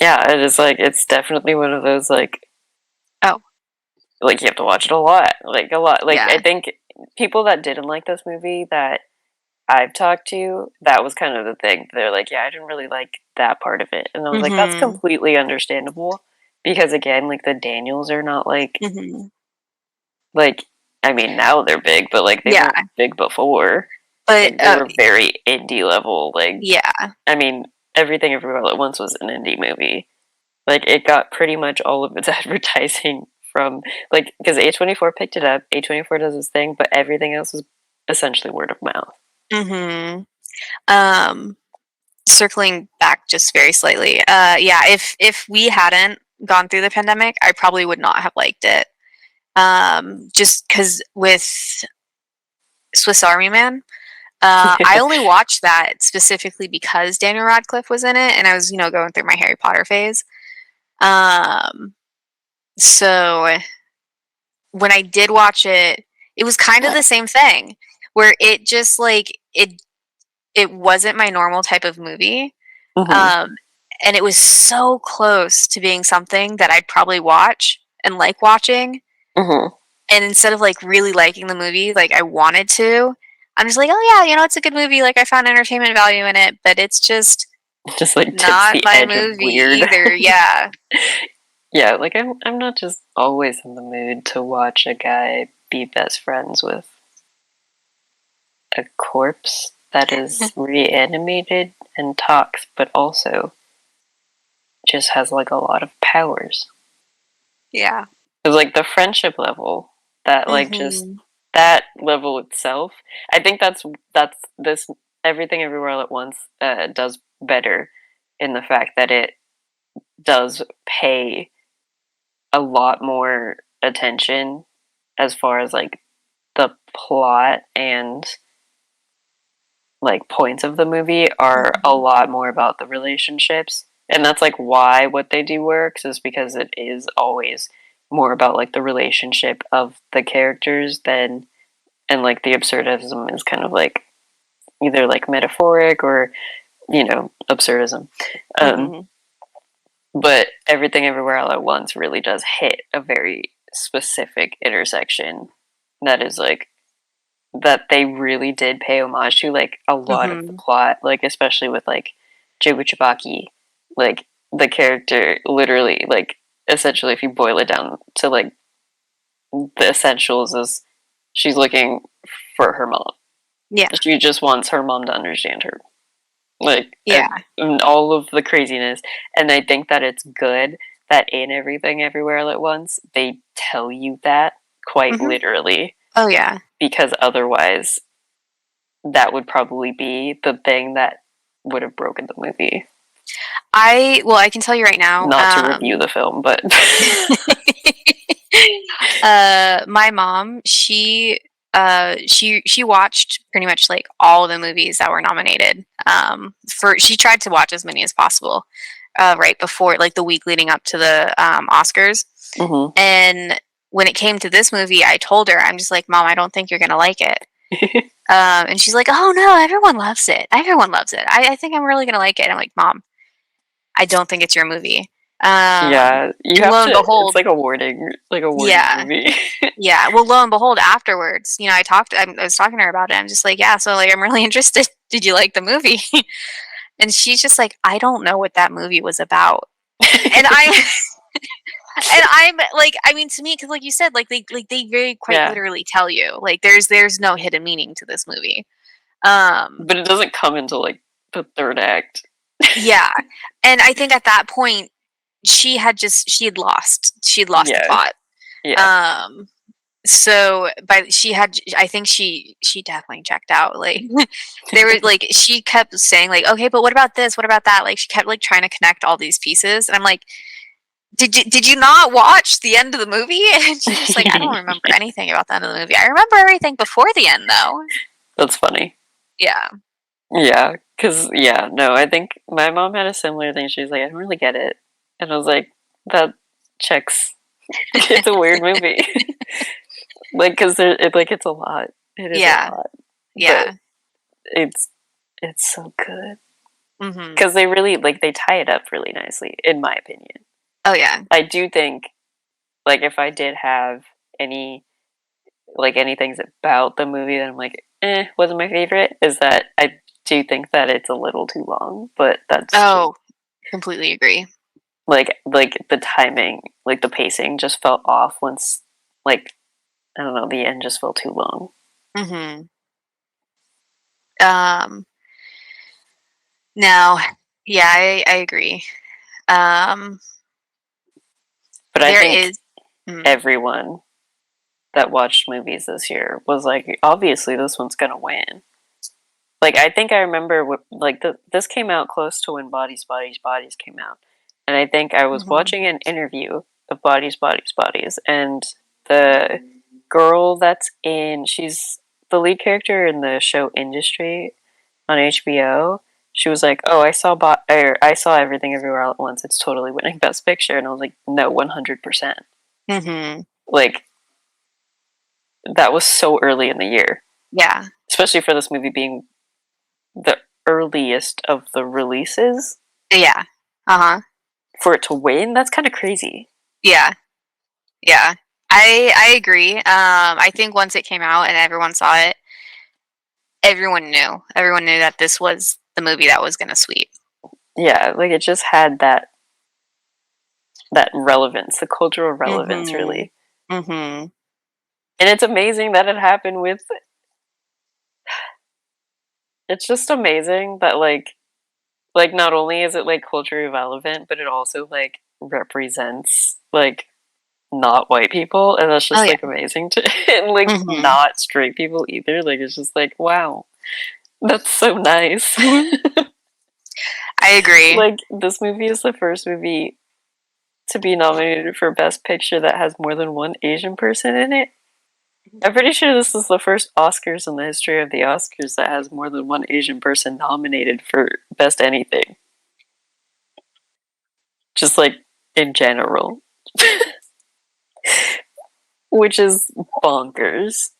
Yeah, it is like it's definitely one of those Oh, like you have to watch it a lot, like a lot. Like I yeah. think people that didn't like this movie that I've talked to, that was kind of the thing. They're like, yeah, I didn't really like that part of it, and I was like, that's Mhm. completely understandable because again, like the Daniels are not Mhm. like I mean now they're big, but like they Yeah, weren't big before. but Like they were very indie level. Like yeah. I mean, Everything Everywhere All at Once was an indie movie. Like it got pretty much all of its advertising from like because A24 picked it up. A24 does its thing, but everything else is essentially word of mouth. Mhm. Um Circling back just very slightly. Yeah, if we hadn't gone through the pandemic, I probably would not have liked it. Just cuz with Swiss Army Man, I only watched that specifically because Daniel Radcliffe was in it, and I was, going through my Harry Potter phase. Um, so when I did watch it, it was kind of the same thing, where it just like it wasn't my normal type of movie. Mm-hmm. Um, and it was so close to being something that I'd probably watch and like watching. Mm-hmm. And instead of like really liking the movie, like I wanted to, I'm just like, oh yeah, it's a good movie. Like I found entertainment value in it, but it's just Just like tips not the my edge of movie weird. either. Yeah. Yeah, like I'm not just always in the mood to watch a guy be best friends with a corpse that is reanimated and talks, but also just has like a lot of powers. Yeah. It's like the friendship level that like just Mhm. that level itself. I think that's this Everything Everywhere All at Once does better in the fact that it does pay a lot more attention as far as like the plot and like points of the movie are a lot more about the relationships, and that's like why what they do works, is because it is always more about like the relationship of the characters than, and like the absurdism is kind of like either like metaphoric or, you know, absurdism. But Everything Everywhere All at Once really does hit a very specific intersection that is like, that they really did pay homage to, like a lot of the plot, like especially with like Jobu Chibaki, like the character literally, like essentially if you boil it down to like the essentials, is she's looking for her mom. Yeah. She just wants her mom to understand her. Like, yeah. And all of the craziness. And I think that it's good that in Everything Everywhere All at Once, they tell you that quite literally. Oh, yeah. Because otherwise, that would probably be the thing that would have broken the movie. I can tell you right now. Not to review the film, but. My mom, she watched pretty much like all the movies that were nominated. She tried to watch as many as possible, right before, like the week leading up to the Oscars. And when it came to this movie, I told her, I'm just like, Mom, I don't think you're gonna like it. And she's like, oh no, everyone loves it. Everyone loves it. I think I'm really gonna like it. And I'm like, Mom, I don't think it's your movie. Yeah, you have lo and to, behold, it's like a warning movie. Yeah, well, lo and behold, afterwards, you know, I was talking to her about it. I'm just like, yeah, so like, I'm really interested. Did you like the movie? And she's just like, I don't know what that movie was about. And I'm like, I mean, to me, because like you said, like they very quite literally tell you, like there's no hidden meaning to this movie. But it doesn't come until like the third act. Yeah, and I think at that point she had lost the plot. Yeah. So I think she definitely checked out. Like they were like, she kept saying like, okay, but what about this? What about that? Like she kept like trying to connect all these pieces, and I'm like, did you not watch the end of the movie? And she's just like, I don't remember anything about the end of the movie. I remember everything before the end though. That's funny. Yeah. Yeah, because, no, I think my mom had a similar thing. She was like, I don't really get it. And I was like, that checks. It's a weird movie. Like, because it's a lot. It is a lot. Yeah. It's so good. Because they really, like, they tie it up really nicely, in my opinion. Oh, yeah. I do think, like, if I did have any things about the movie that I'm like, wasn't my favorite, is that I do think that it's a little too long, but that's completely agree. Like the timing, like the pacing just felt off once, like, I don't know, the end just felt too long. No, yeah, I agree. But I think everyone that watched movies this year was like, obviously this one's gonna win. Like, I think I remember, like, this came out close to when Bodies, Bodies, Bodies came out. And I think I was watching an interview of Bodies, Bodies, Bodies. And the girl she's the lead character in the show Industry on HBO. She was like, oh, I saw Everything Everywhere All at Once. It's totally winning Best Picture. And I was like, no, 100%. Like, that was so early in the year. Yeah. Especially for this movie being the earliest of the releases. Yeah. For it to win, that's kind of crazy. Yeah. Yeah. I agree. I think once it came out and everyone saw it, everyone knew that this was the movie that was going to sweep. Yeah, like it just had that relevance, the cultural relevance, really. And it's amazing that it happened with. It's just amazing that like not only is it like culturally relevant, but it also like represents like not white people, and that's just like amazing to and like not straight people either. Like it's just like, wow, that's so nice. I agree. Like, this movie is the first movie to be nominated for Best Picture that has more than one Asian person in it. I'm pretty sure this is the first Oscars in the history of the Oscars that has more than one Asian person nominated for Best Anything. Just like in general. Which is bonkers.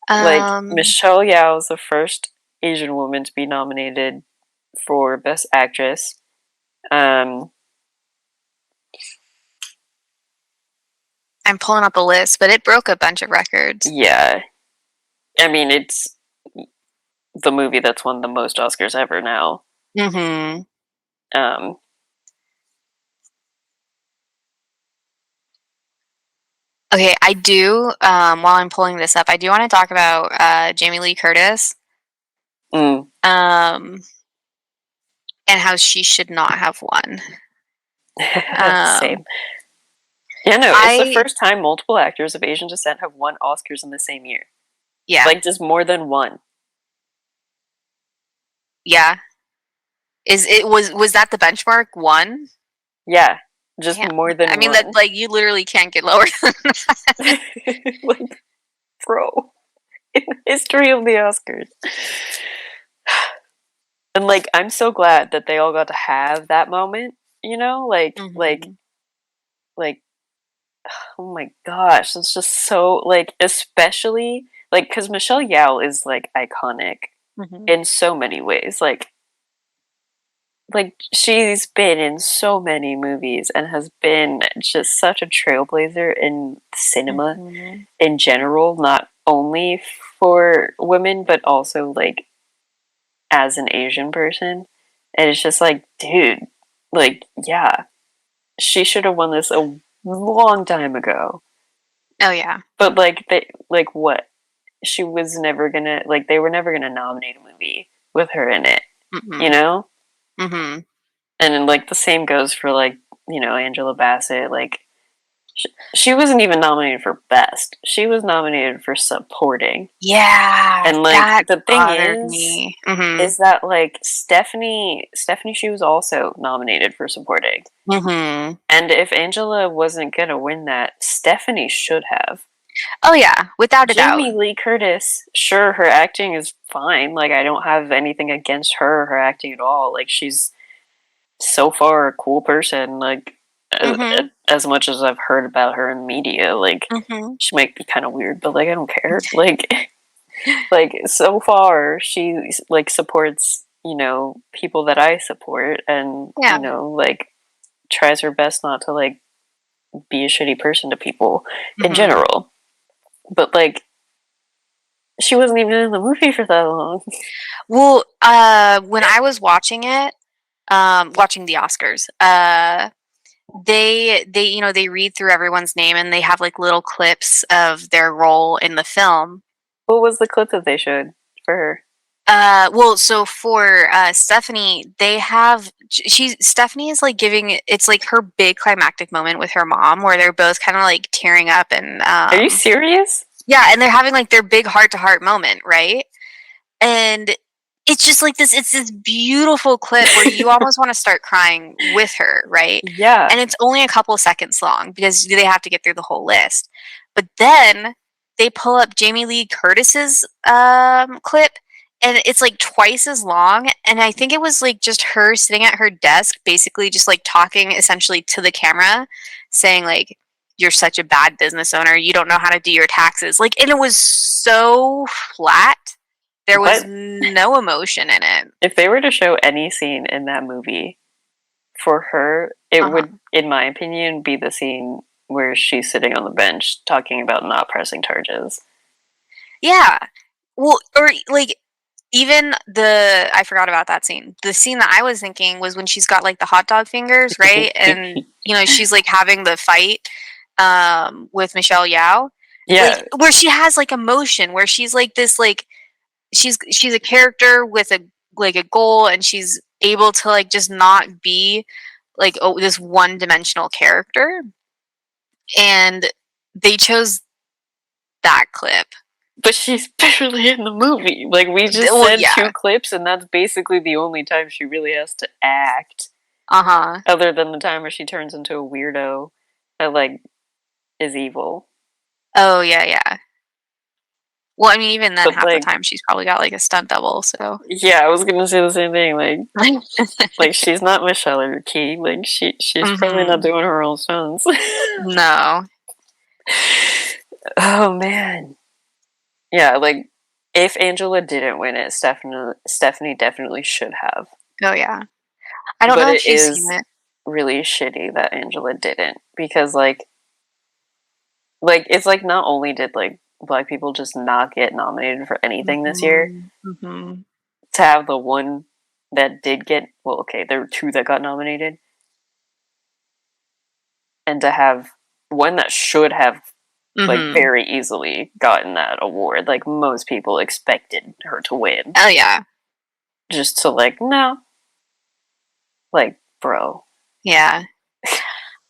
Like, Michelle Yeoh is the first Asian woman to be nominated for Best Actress. I'm pulling up a list, but it broke a bunch of records. Yeah. I mean, it's the movie that's won the most Oscars ever now. Mm-hmm. Okay, I do, while I'm pulling this up, I do want to talk about Jamie Lee Curtis. And how she should not have won. Same. Yeah, no, it's the first time multiple actors of Asian descent have won Oscars in the same year. Yeah. Like, just more than one. Yeah. Was that the benchmark? One? Yeah. Just more than one. I mean, that, like, you literally can't get lower than that. Like, bro. In the history of the Oscars. And, like, I'm so glad that they all got to have that moment, you know? Like, oh my gosh, it's just so, like, especially, like, because Michelle Yeoh is, like, iconic in so many ways. Like, she's been in so many movies and has been just such a trailblazer in cinema in general, not only for women, but also, like, as an Asian person. And it's just like, dude, like, yeah, she should have won this a long time ago. Oh, yeah. But, like, what? She was never gonna, like, they were never gonna nominate a movie with her in it, you know? Mm-hmm. And then, like, the same goes for, like, you know, Angela Bassett. Like, she wasn't even nominated for Best. She was nominated for Supporting. Yeah. And, like, the thing is that, like, Stephanie Hsu was also nominated for Supporting. Mm-hmm. And if Angela wasn't gonna win that, Stephanie should have. Oh, yeah, without a doubt. Jamie Lee Curtis, sure, her acting is fine. Like, I don't have anything against her acting at all. Like, she's so far a cool person. Like, as much as I've heard about her in media, like, she might be kind of weird, but, like, I don't care. Like, like, so far, she, like, supports, you know, people that I support and, you know, like, tries her best not to, like, be a shitty person to people in general. But, like, she wasn't even in the movie for that long. Well, when I was watching it, watching the Oscars, they you know, they read through everyone's name and they have, like, little clips of their role in the film. What was the clip that they showed for her? Well, so for Stephanie, they have Stephanie is, like, giving, it's like her big climactic moment with her mom where they're both kind of, like, tearing up and Are you serious? Yeah, and they're having, like, their big heart-to-heart moment, right? And it's just like this, it's this beautiful clip where you almost want to start crying with her, right? Yeah. And it's only a couple of seconds long because they have to get through the whole list. But then they pull up Jamie Lee Curtis's clip, and it's, like, twice as long. And I think it was, like, just her sitting at her desk, basically just, like, talking essentially to the camera, saying, like, you're such a bad business owner. You don't know how to do your taxes. Like, and it was so flat. There was no emotion in it. If they were to show any scene in that movie for her, it would, in my opinion, be the scene where she's sitting on the bench talking about not pressing charges. Yeah. Well, or, like, even I forgot about that scene. The scene that I was thinking was when she's got, like, the hot dog fingers, right? And, you know, she's, like, having the fight with Michelle Yeoh. Yeah. Like, where she has, like, emotion, where she's, like, this, like, she's a character with a, like, a goal, and she's able to, like, just not be, like, this one-dimensional character. And they chose that clip. But she's barely in the movie. Like, we just said 2 clips, and that's basically the only time she really has to act. Other than the time where she turns into a weirdo that, like, is evil. Oh, yeah, yeah. Well, I mean, even then, But, half the like, time she's probably got like a stunt double. So yeah, I was gonna say the same thing. Like she's not Michelle or Key. Like she's probably not doing her own stunts. No. Oh man. Yeah, like if Angela didn't win it, Stephanie definitely should have. Oh yeah. I don't know if you've seen it. Really shitty that Angela didn't, because like it's like not only did like Black people just not get nominated for anything this year, to have the one that did get, well, okay, there were two that got nominated, and to have one that should have like very easily gotten that award. Like most people expected her to win. Oh yeah. Just to like, no. Like, bro. Yeah.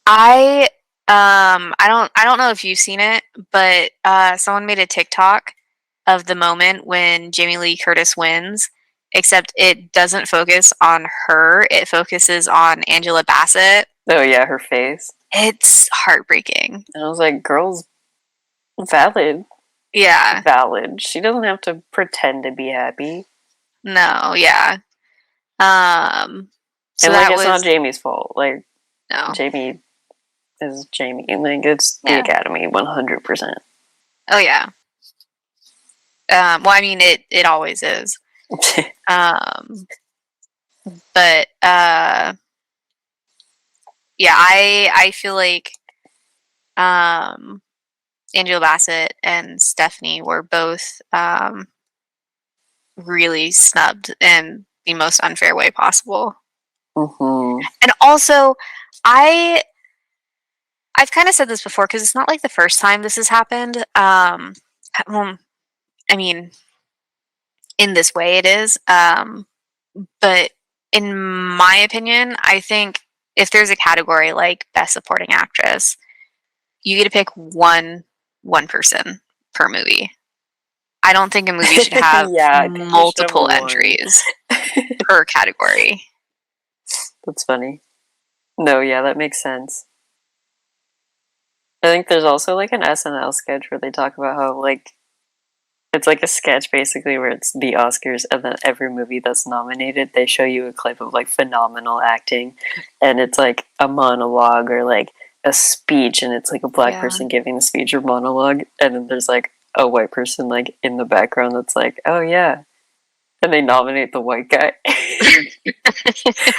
I don't know if you've seen it, but someone made a TikTok of the moment when Jamie Lee Curtis wins, except it doesn't focus on her, it focuses on Angela Bassett. Oh yeah, her face. It's heartbreaking. And I was like, girl's valid. Yeah. Valid. She doesn't have to pretend to be happy. No, yeah. So and like it's not Jamie's fault. Like, no. Jamie is Jamie. Like it's the Academy 100%. Oh yeah. Well, I mean it always is. But yeah, I feel like Angela Bassett and Stephanie were both really snubbed in the most unfair way possible. And also, I've kind of said this before because it's not like the first time this has happened. Well, I mean, in this way it is. But in my opinion, I think if there's a category like Best Supporting Actress, you get to pick one person per movie. I don't think a movie should have multiple entries per category. That's funny. No, yeah, that makes sense. I think there's also like an SNL sketch where they talk about how like it's like a sketch basically where it's the Oscars, and then every movie that's nominated, they show you a clip of like phenomenal acting, and it's like a monologue or like a speech, and it's like a Black person giving the speech or monologue, and then there's like a white person like in the background that's like, oh yeah, and they nominate the white guy.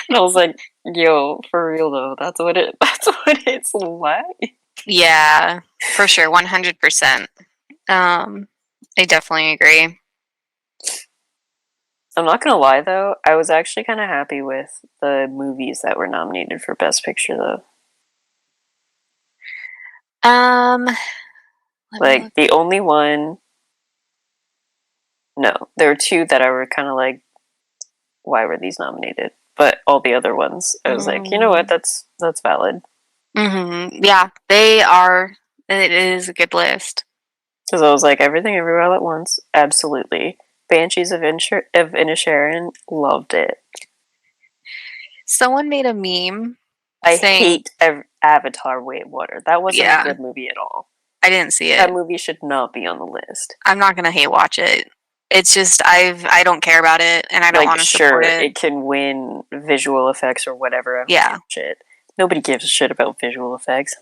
And I was like, yo, for real though, that's what it's like. Yeah, for sure, 100%. I definitely agree. I'm not gonna lie though, I was actually kind of happy with the movies that were nominated for Best Picture though. Like the only one. No, there were two that I were kind of like, why were these nominated? But all the other ones, I was like, you know what, that's valid. Yeah, they are. It is a good list. Because I was like, Everything Everywhere All at Once, absolutely. Banshees of Inisherin, loved it. Someone made a meme. I hate Avatar: Way of Water. That wasn't a good movie at all. I didn't see it. That movie should not be on the list. I'm not gonna hate watch it. It's just I don't care about it, and I don't want to support it. It can win visual effects or whatever. Shit. Nobody gives a shit about visual effects.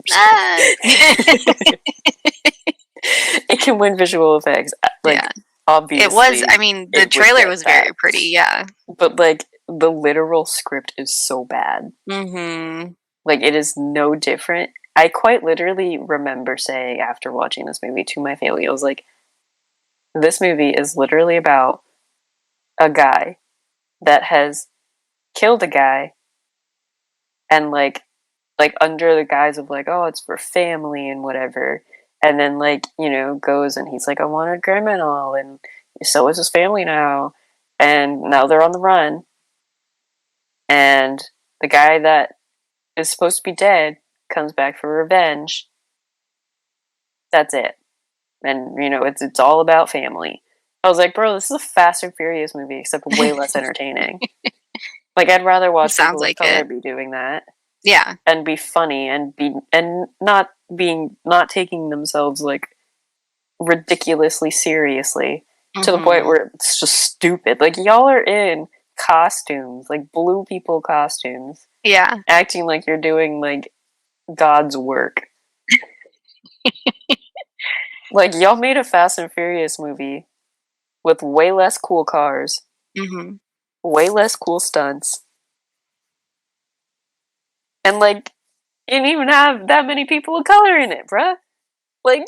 It can win visual effects. Like, obviously. It was, I mean, the trailer was very pretty, yeah. But, like, the literal script is so bad. Like, it is no different. I quite literally remember saying after watching this movie to my family, I was like, this movie is literally about a guy that has killed a guy and, like under the guise of, like, oh, it's for family and whatever. And then, like, you know, goes and he's like a wanted criminal, and so is his family now. And now they're on the run. And the guy that is supposed to be dead comes back for revenge. That's it. And, you know, it's all about family. I was like, bro, this is a Fast and Furious movie, except way less entertaining. Like, I'd rather watch people of color be doing that. Yeah. And be funny and not taking themselves like ridiculously seriously to the point where it's just stupid. Like, y'all are in costumes, like blue people costumes. Yeah. Acting like you're doing, like, God's work. Like, y'all made a Fast and Furious movie with way less cool cars, way less cool stunts, and, like, you didn't even have that many people of color in it, bruh. Like,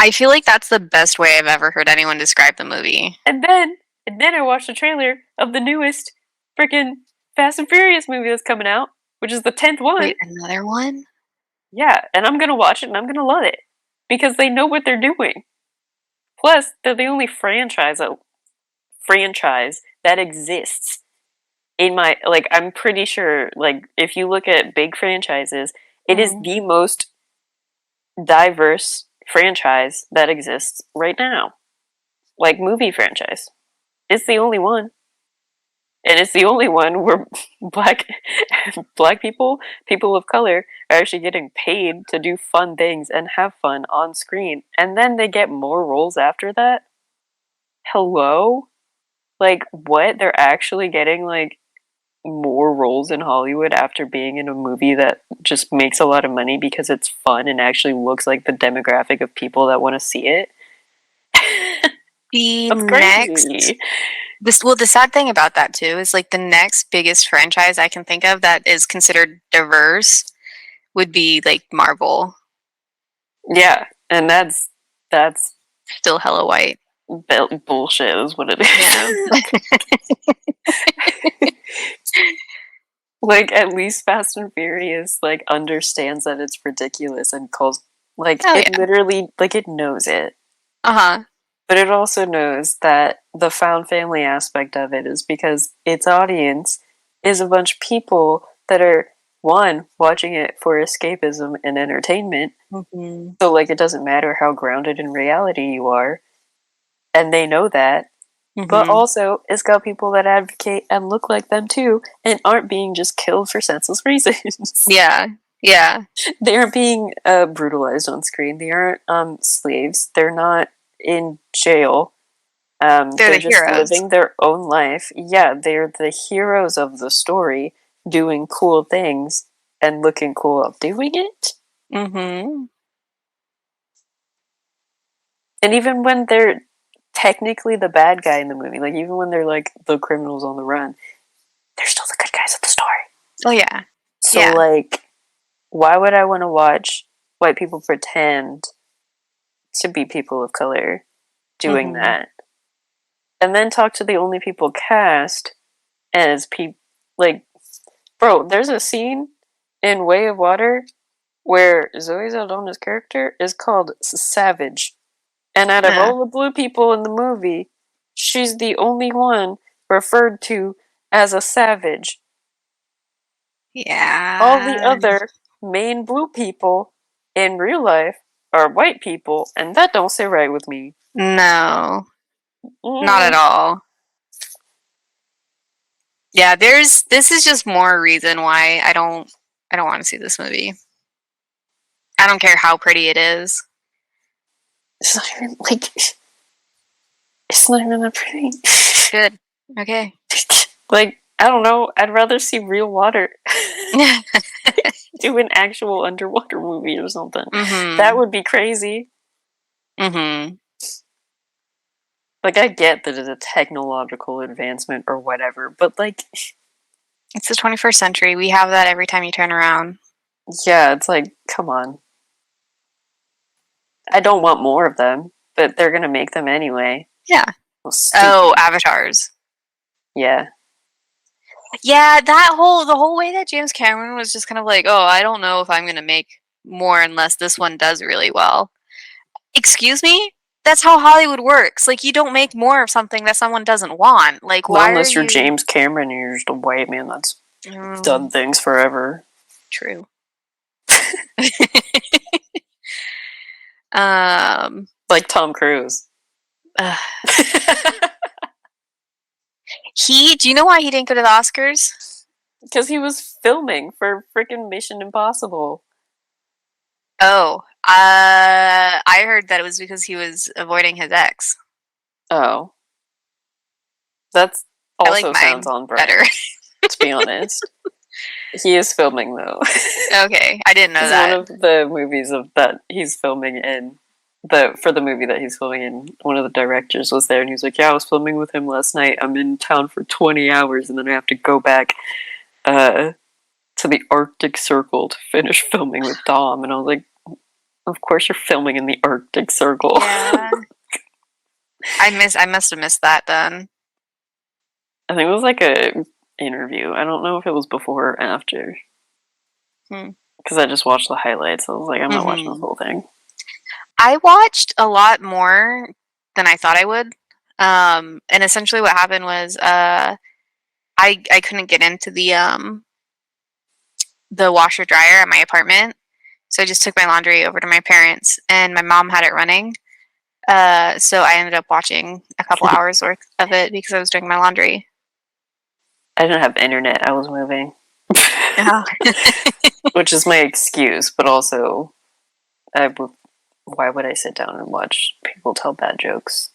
I feel like that's the best way I've ever heard anyone describe the movie. And then I watched the trailer of the newest freaking Fast and Furious movie that's coming out, which is the 10th one. Wait, another one? Yeah, and I'm gonna watch it and I'm gonna love it because they know what they're doing. Plus, they're the only franchise that exists in my, like, I'm pretty sure, like, if you look at big franchises, it is the most diverse franchise that exists right now. Like, movie franchise. It's the only one. And it's the only one where black people, people of color, are actually getting paid to do fun things and have fun on screen. And then they get more roles after that? Hello? Like, what? They're actually getting, like, more roles in Hollywood after being in a movie that just makes a lot of money because it's fun and actually looks like the demographic of people that want to see it? The sad thing about that too is, like, the next biggest franchise I can think of that is considered diverse would be, like, Marvel. Yeah, and that's still hella white. Bullshit is what it is. Yeah. Like, at least Fast and Furious, like, understands that it's ridiculous and calls, like, literally, like, it knows it. But it also knows that the found family aspect of it is because its audience is a bunch of people that are, one, watching it for escapism and entertainment. So, like, it doesn't matter how grounded in reality you are. And they know that. But also, it's got people that advocate and look like them too, and aren't being just killed for senseless reasons. Yeah. They aren't being brutalized on screen. They aren't slaves. They're not in jail. They're just heroes. Living their own life. Yeah, they're the heroes of the story, doing cool things and looking cool while doing it. And even when they're technically the bad guy in the movie, like, even when they're, like, the criminals on the run, they're still the good guys of the story. Oh, yeah. So, like, why would I want to watch white people pretend to be people of color doing that? And then talk to the only people cast as people, like, bro, there's a scene in Way of Water where Zoe Saldana's character is called Savage. And out of all the blue people in the movie, she's the only one referred to as a savage. Yeah. All the other main blue people in real life are white people, and that don't sit right with me. No. Not at all. Yeah, this is just more reason why I don't want to see this movie. I don't care how pretty it is. It's not even, like, it's not even that pretty. Good. Okay. Like, I don't know, I'd rather see real water. Do an actual underwater movie or something. That would be crazy. Like, I get that it's a technological advancement or whatever, but, like, it's the 21st century. We have that every time you turn around. Yeah, it's like, come on. I don't want more of them, but they're gonna make them anyway. Yeah. Oh, avatars. Yeah. Yeah, the whole way that James Cameron was just kind of like, oh, I don't know if I'm gonna make more unless this one does really well. Excuse me? That's how Hollywood works. Like, you don't make more of something that someone doesn't want. Like, well, why unless you're James Cameron and you're just a white man that's done things forever. True. Like Tom Cruise. Do you know why he didn't go to the Oscars? Because he was filming for freaking Mission Impossible. Oh, I heard that it was because he was avoiding his ex. Oh. That's I like also sounds mine on brand, better. to be honest. He is filming, though. Okay, I didn't know It's one that. of the movies of that he's filming in. For the movie that he's filming in, one of the directors was there, and he was like, "Yeah, I was filming with him last night. I'm in town for 20 hours, and then I have to go back to the Arctic Circle to finish filming with Dom." And I was like, "Of course you're filming in the Arctic Circle." Yeah. I must have missed that then. I think it was like a interview. I don't know if it was before or after. Because I just watched the highlights. I was like, I'm not watching this whole thing. I watched a lot more than I thought I would. And essentially what happened was I couldn't get into the washer dryer at my apartment. So I just took my laundry over to my parents, and my mom had it running. So I ended up watching a couple hours worth of it because I was doing my laundry. I didn't have internet. I was moving. Oh. Which is my excuse, but also, why would I sit down and watch people tell bad jokes?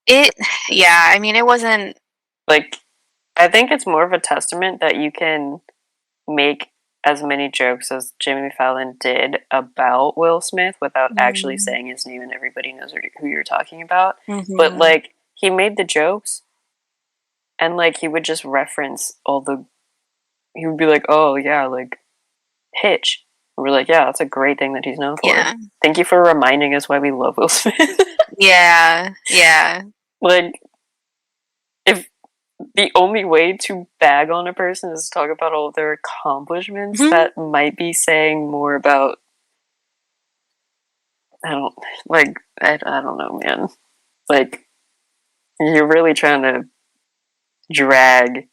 Yeah, I mean, it wasn't... Like, I think it's more of a testament that you can make as many jokes as Jimmy Fallon did about Will Smith without actually saying his name and everybody knows who you're talking about. But, like, he made the jokes, and, like, he would just reference he would be like, oh, yeah, like, Hitch. And we're like, yeah, that's a great thing that he's known for. Yeah. Thank you for reminding us why we love Will Smith. Yeah. Like, if the only way to bag on a person is to talk about all of their accomplishments, that might be saying more about... I don't know, man. Like, you're really trying to drag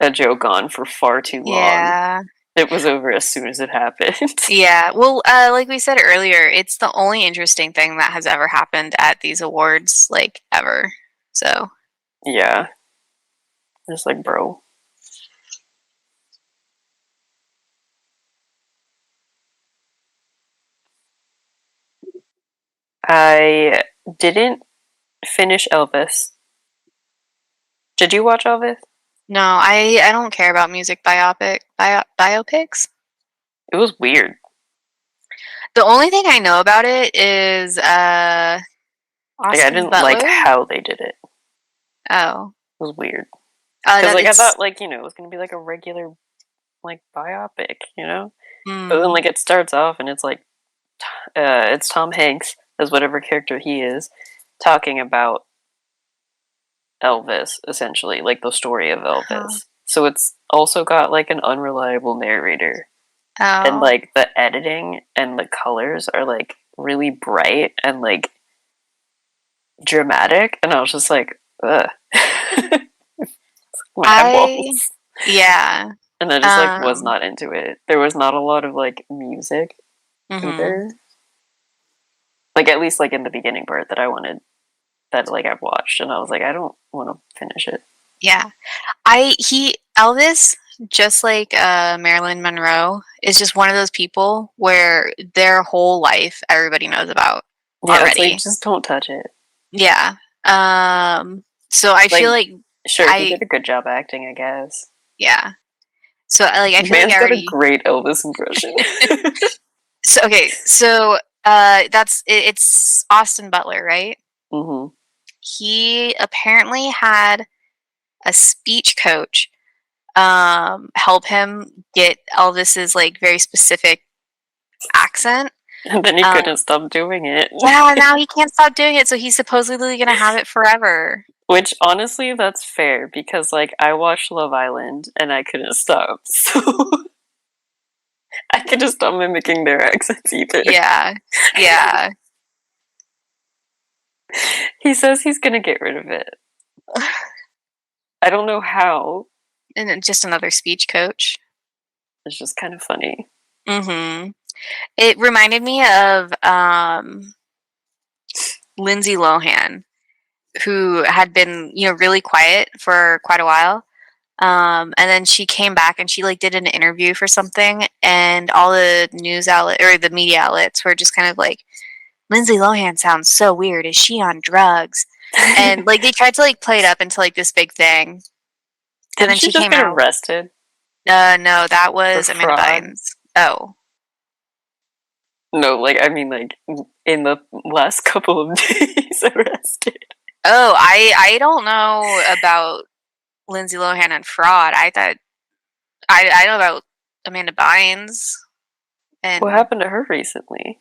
a joke on for far too long. Yeah. It was over as soon as it happened. Yeah. Well, like we said earlier, it's the only interesting thing that has ever happened at these awards, like, ever. So. Yeah. Just like, bro. I didn't finish Elvis. Did you watch Elvis? No, I don't care about music biopics. It was weird. The only thing I know about it is Austin I didn't Butler? like how they did it. Oh. It was weird. Because I thought, it was going to be like a regular, biopic, But then, it starts off and it's it's Tom Hanks, as whatever character he is, talking about Elvis, essentially, like the story of Elvis. So it's also got, an unreliable narrator. Oh. And, the editing and the colors are, really bright and, dramatic. And I was just like, ugh. My eyeballs. Yeah. And I just, was not into it. There was not a lot of, music either. At least, in the beginning part that I wanted, that, I've watched. And I was like, I don't want to finish it. Yeah. Elvis, just like Marilyn Monroe, is just one of those people where their whole life everybody knows about already. Just don't touch it. Yeah. So I feel like... Sure, he did a good job acting, I guess. Yeah. So, I feel Man's like I already... got a great Elvis impression. So, it's Austin Butler, right? Mm-hmm. He apparently had a speech coach help him get Elvis's, very specific accent. And then he couldn't stop doing it. Yeah, now he can't stop doing it, so he's supposedly going to have it forever. Which, honestly, that's fair, because, I watched Love Island, and I couldn't stop, so... I couldn't stop mimicking their accents either. Yeah. He says he's gonna get rid of it. I don't know how. And just another speech coach. It's just kind of funny. Mm-hmm. It reminded me of Lindsay Lohan, who had been, really quiet for quite a while. And then she came back and she like did an interview for something, and all the news outlet or the media outlets were just kind of like, Lindsay Lohan sounds so weird. Is she on drugs? And like they tried to like play it up into like this big thing. And then she she just came get out. arrested? No, that was For Amanda fraud? Bynes. Oh. No, like I mean, like in the last couple of days, arrested. Oh, I don't know about Lindsay Lohan and fraud. I thought I know about Amanda Bynes. And what happened to her recently?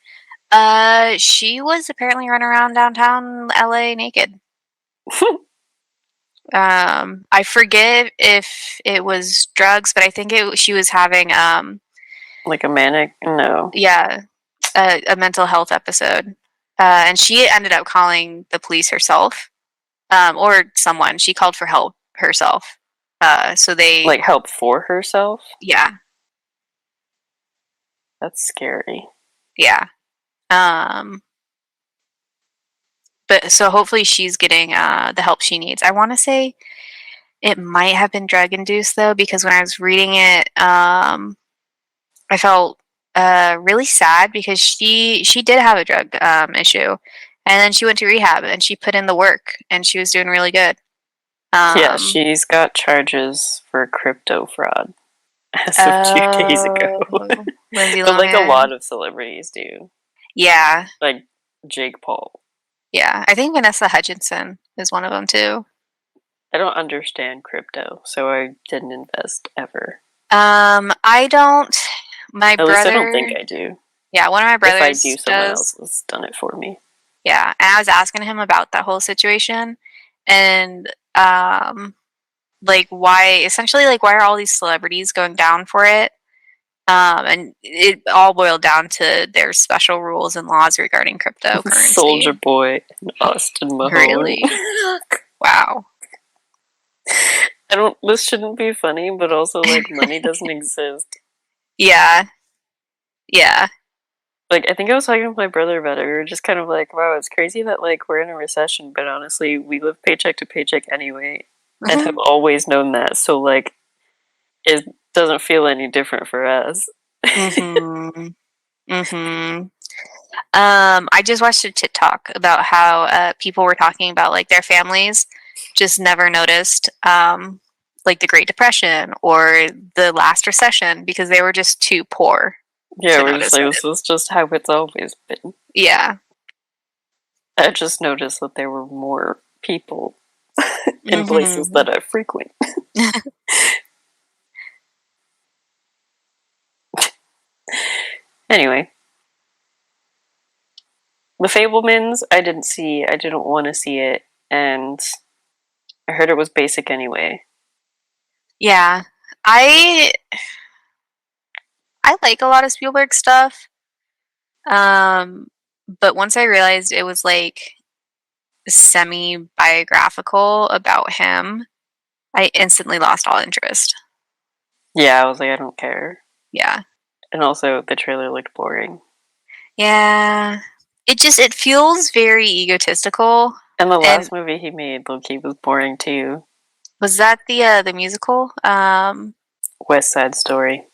She was apparently running around downtown LA naked. I forget if it was drugs, but I think she was having like a manic? No. Yeah, a mental health episode. And she ended up calling the police herself, or someone. She called for help herself. So they like help for herself? Yeah. That's scary. Yeah. But so hopefully she's getting the help she needs. I want to say it might have been drug induced though, because when I was reading it, I felt really sad because she did have a drug issue, and then she went to rehab and she put in the work and she was doing really good. Yeah, she's got charges for crypto fraud as of 2 days ago. Lindsay But like a Lohan. lot of celebrities do. Yeah. Like Jake Paul. Yeah, I think Vanessa Hudgenson is one of them too. I don't understand crypto, so I didn't invest ever. I don't. My brother. At least I don't think I do. Yeah, one of my brothers. If I do, someone else has done it for me. Yeah, and I was asking him about that whole situation, and like why are all these celebrities going down for it? And it all boiled down to their special rules and laws regarding cryptocurrency. Soldier Boy and Austin Mahone. Really? Wow. This shouldn't be funny, but also like money doesn't exist. Yeah. Yeah. Like I think I was talking with my brother about it. We were just kind of like, wow, it's crazy that like we're in a recession, but honestly we live paycheck to paycheck anyway. And have always known that. So like it doesn't feel any different for us. I just watched a TikTok about how people were talking about like their families just never noticed like the Great Depression or the last recession because they were just too poor. Yeah, we're just like, this is just how it's always been. Yeah. I just noticed that there were more people in places that I frequent. Anyway. The Fabelmans, I didn't see. I didn't want to see it, and I heard it was basic anyway. Yeah. I like a lot of Spielberg stuff. But once I realized it was like semi-biographical about him, I instantly lost all interest. Yeah, I was like, I don't care. Yeah. And also, the trailer looked boring. Yeah. It feels very egotistical. And the last movie he made, low-key, was boring too. Was that the musical? West Side Story.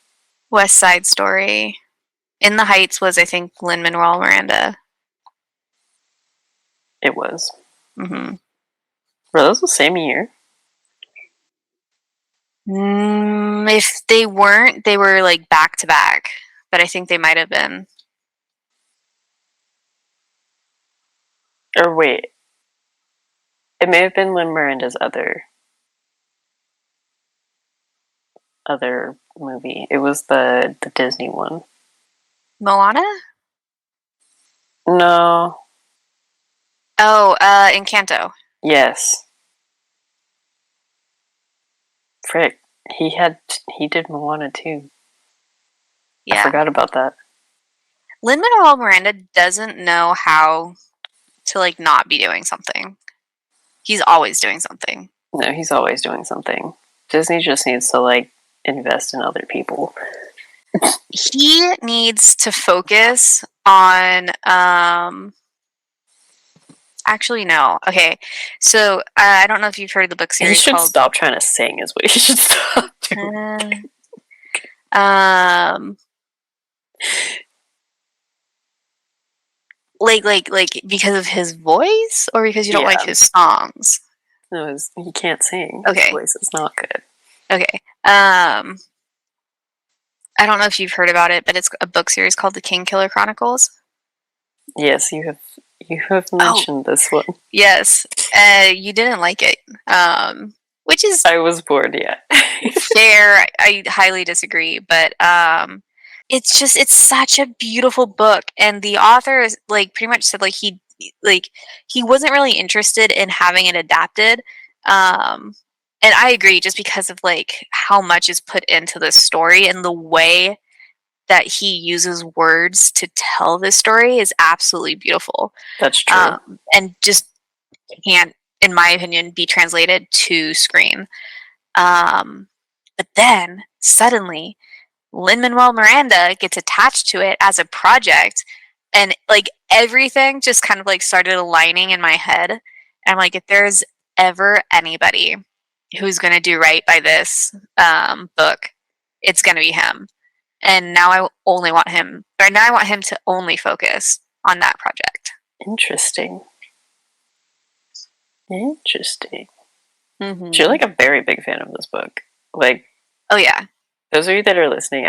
West Side Story. In the Heights was, I think, Lin-Manuel Miranda. It was. Mm-hmm. Were those the same year? If they weren't, they were like back to back. But I think they might have been. Or wait. It may have been Lin Miranda's other movie. It was the Disney one. Moana? No. Oh, Encanto. Yes. Frick. He did Moana too. Yeah. I forgot about that. Lin-Manuel Miranda doesn't know how to like not be doing something. He's always doing something. No, he's always doing something. Disney just needs to like invest in other people. He needs to focus on Actually, no. Okay, so I don't know if you've heard of the book series. He should stop trying to sing. Is what he should stop doing. Like because of his voice, or because you don't like his songs? No, he can't sing. Okay, his voice is not good. Okay. I don't know if you've heard about it, but it's a book series called The Kingkiller Chronicles. Yes, you have mentioned this one. Yes. You didn't like it. Which is... I was bored, yeah. Fair. I highly disagree, but it's such a beautiful book, and the author is like pretty much said he wasn't really interested in having it adapted. And I agree, just because of how much is put into this story, and the way that he uses words to tell this story is absolutely beautiful. That's true. And just can't, in my opinion, be translated to screen. But then suddenly Lin-Manuel Miranda gets attached to it as a project, and everything just kind of started aligning in my head. And I'm like, if there's ever anybody who's going to do right by this book, it's going to be him. And now I want him to only focus on that project. Interesting. Mm-hmm. You're a very big fan of this book. Oh yeah. Those of you that are listening,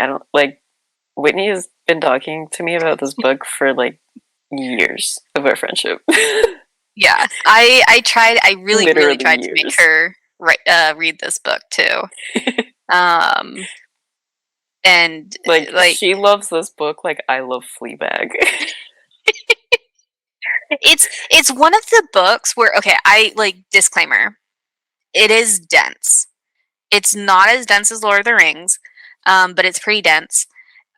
Whitney has been talking to me about this book for years of our friendship. Yeah, I really tried to make her read this book too. And she loves this book like I love Fleabag. It's one of the books where, okay, disclaimer, it is dense. It's not as dense as Lord of the Rings, but it's pretty dense.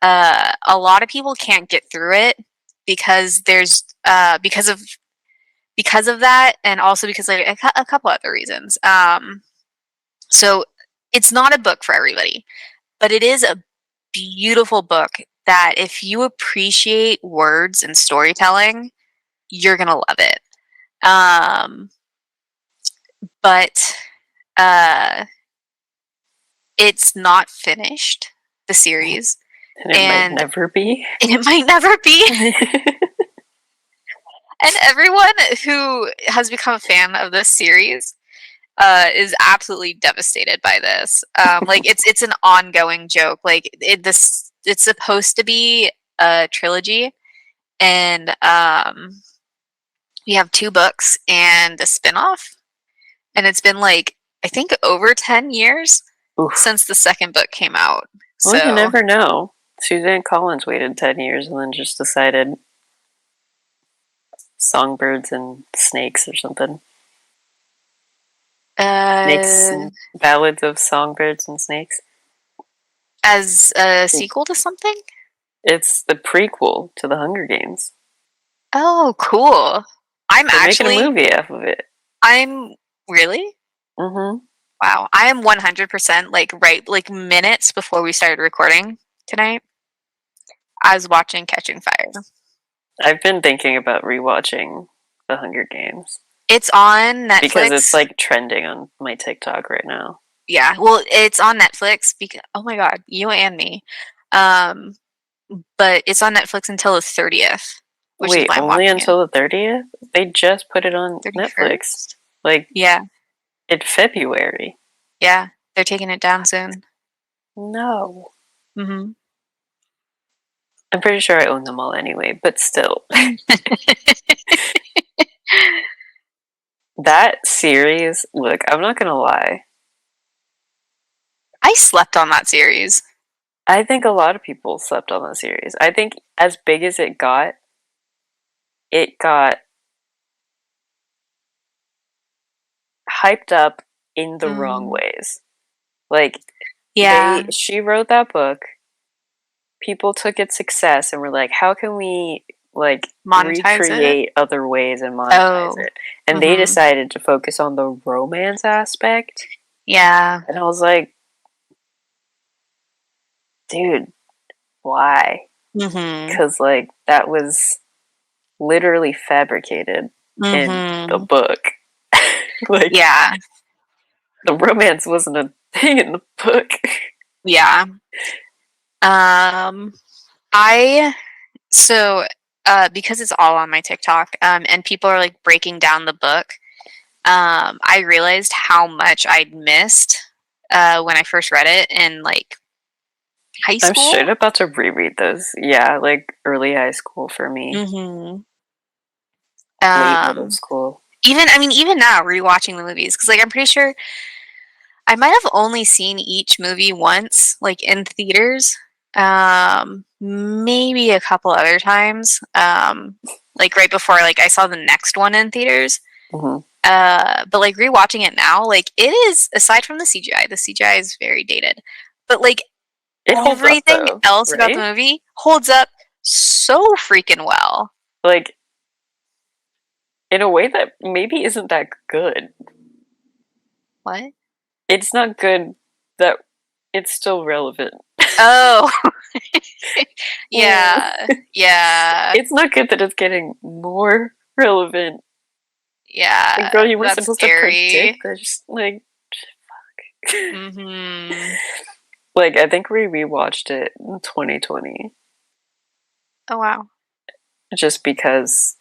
A lot of people can't get through it because there's because of that, and also because a couple other reasons. So it's not a book for everybody, but it is a beautiful book that if you appreciate words and storytelling, you're gonna love it. But it's not finished, the series. And it might never be. It might never be. And everyone who has become a fan of this series is absolutely devastated by this. It's an ongoing joke. It's supposed to be a trilogy, and we have 2 books and a spinoff, and it's been I think over 10 years since the second book came out. Well, you never know. Suzanne Collins waited 10 years and then just decided Songbirds and Snakes or something. Ballads of Songbirds and Snakes. As a sequel to something? It's the prequel to the Hunger Games. Oh, cool. They're making a movie off of it. I'm really? Mm-hmm. Wow. I am 100% minutes before we started recording tonight, I was watching Catching Fire. I've been thinking about rewatching The Hunger Games. It's on Netflix. Because it's trending on my TikTok right now. Yeah, well, it's on Netflix because, oh my god, you and me. But it's on Netflix until the 30th. Wait, only until the 30th? They just put it on 31st? Netflix. Yeah. In February. Yeah, they're taking it down soon. No. Mm-hmm. I'm pretty sure I own them all anyway, but still. That series, look, I'm not gonna lie. I slept on that series. I think a lot of people slept on that series. I think as big as it got hyped up in the wrong ways. Yeah. She wrote that book. People took its success and were like, how can we recreate other ways and monetize it? And they decided to focus on the romance aspect. Yeah. And I was like, dude, why? Because that was literally fabricated. in the book. Like, yeah, the romance wasn't a thing in the book. yeah. Because it's all on my TikTok, and people are like breaking down the book, I realized how much I'd missed when I first read it in like high school. I'm straight about to reread those. Yeah, like early high school for me. Late middle school. Even now, rewatching the movies, because like I'm pretty sure I might have only seen each movie once, like in theaters. Maybe a couple other times. Like right before, like I saw the next one in theaters. Mm-hmm. But like rewatching it now, like it is, aside from the CGI is very dated, but like everything else about the movie holds up so freaking well. Like, in a way that maybe isn't that good. What? It's not good that it's still relevant. Oh. Yeah. Yeah. It's not good that it's getting more relevant. Yeah. Like, girl, you were supposed to predict this. Like, fuck. Like, I think we rewatched it in 2020. Oh, wow. Just because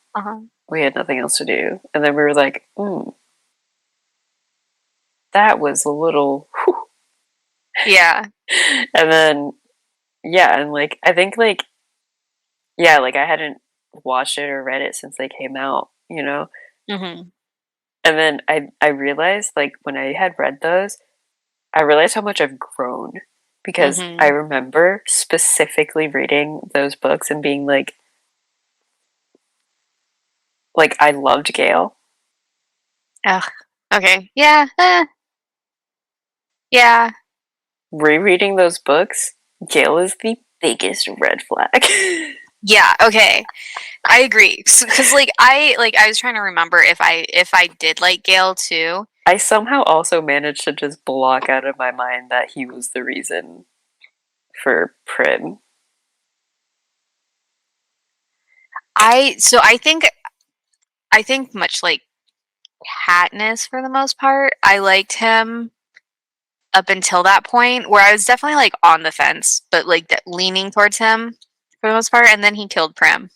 we had nothing else to do. And then we were like, that was a little... Whew. Yeah. And then, yeah, and like, I think like, yeah, like I hadn't watched it or read it since they came out, you know? Mm-hmm. And then I realized, like, when I had read those, I realized how much I've grown. Because I remember specifically reading those books and being like, I loved Gale. Ugh. Okay. Yeah. Yeah. Rereading those books, Gale is the biggest red flag. Yeah, okay. I agree. Because like I was trying to remember if I did like Gale too. I somehow also managed to just block out of my mind that he was the reason for Prim. I think much like Katniss for the most part, I liked him up until that point where I was definitely like on the fence, but like leaning towards him for the most part, and then he killed Prim.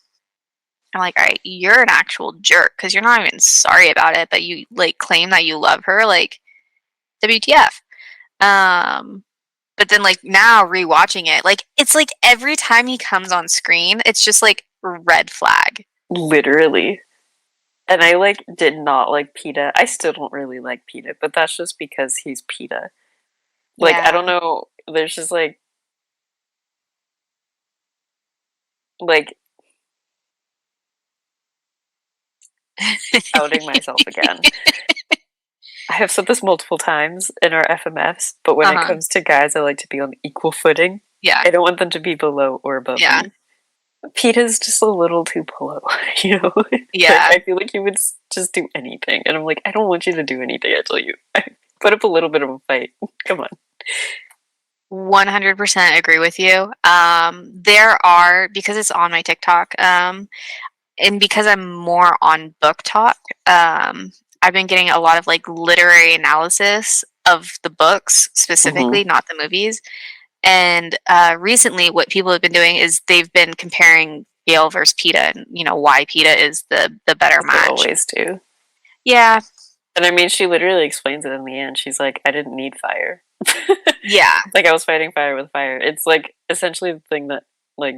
I'm like, all right, you're an actual jerk because you're not even sorry about it, but you like claim that you love her, like WTF. But then like now rewatching it, like it's like every time he comes on screen, it's just like red flag. Literally. And I like did not like Peeta. I still don't really like Peeta, but that's just because he's Peeta. Like, yeah. I don't know, there's just like outing myself again. I have said this multiple times in our FMFs, but when it comes to guys, I like to be on equal footing. Yeah. I don't want them to be below or above me. Peeta's just a little too below, you know? Yeah. Like, I feel like he would just do anything. And I'm like, I don't want you to do anything, I tell you. Put up a little bit of a fight. Come on. 100% agree with you. There are, because it's on my TikTok, and because I'm more on Book Talk, I've been getting a lot of like literary analysis of the books specifically, not the movies. And recently what people have been doing is they've been comparing Gale versus Peeta and, you know, why Peeta is the better match. They always do. Yeah. And I mean, she literally explains it in the end. She's like, I didn't need fire. Yeah. Like, I was fighting fire with fire. It's like essentially the thing that, like,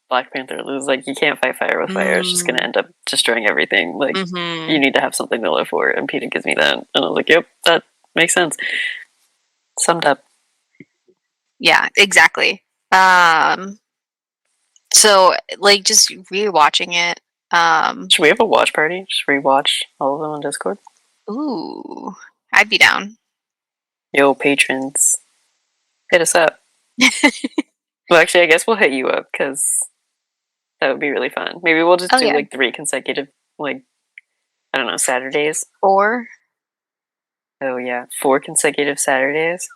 Black Panther was like, you can't fight fire with fire. It's just going to end up destroying everything. Like, you need to have something to live for. And Peeta gives me that. And I was like, yep, that makes sense. Summed up. Yeah, exactly. So, like, just rewatching it. Should we have a watch party? Just rewatch all of them on Discord? Ooh, I'd be down. Yo, patrons, hit us up. Well, actually, I guess we'll hit you up because that would be really fun. Maybe we'll just do like 3 consecutive, like, I don't know, Saturdays. 4? Oh yeah, 4 consecutive Saturdays.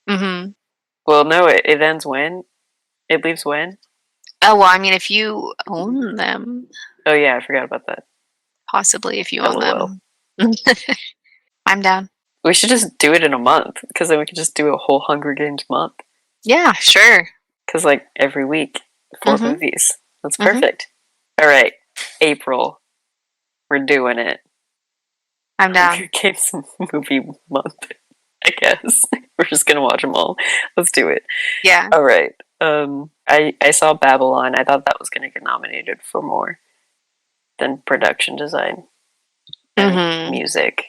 Mm-hmm. Well, no, it ends when? It leaves when? Oh, well, I mean, if you own them. Oh yeah, I forgot about that. Possibly if you own LOL. them. I'm down. We should just do it in a month, because then we could just do a whole Hunger Games month. Yeah, sure. Because like every week, 4 movies. That's perfect. All right, April. We're doing it. I'm down. Hunger Games movie month, I guess. We're just gonna watch them all. Let's do it. Yeah. All right. I saw Babylon. I thought that was gonna get nominated for more than production design and music.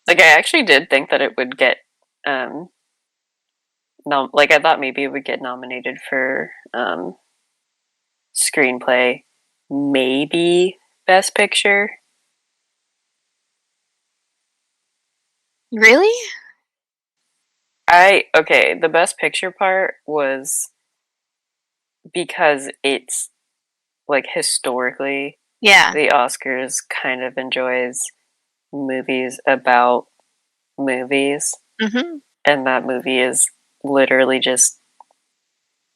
Like, I actually did think that it would get I thought maybe it would get nominated for screenplay, maybe Best Picture. Really? Okay, the Best Picture part was because it's like historically, Yeah. the Oscars kind of enjoys movies about movies, and that movie is literally just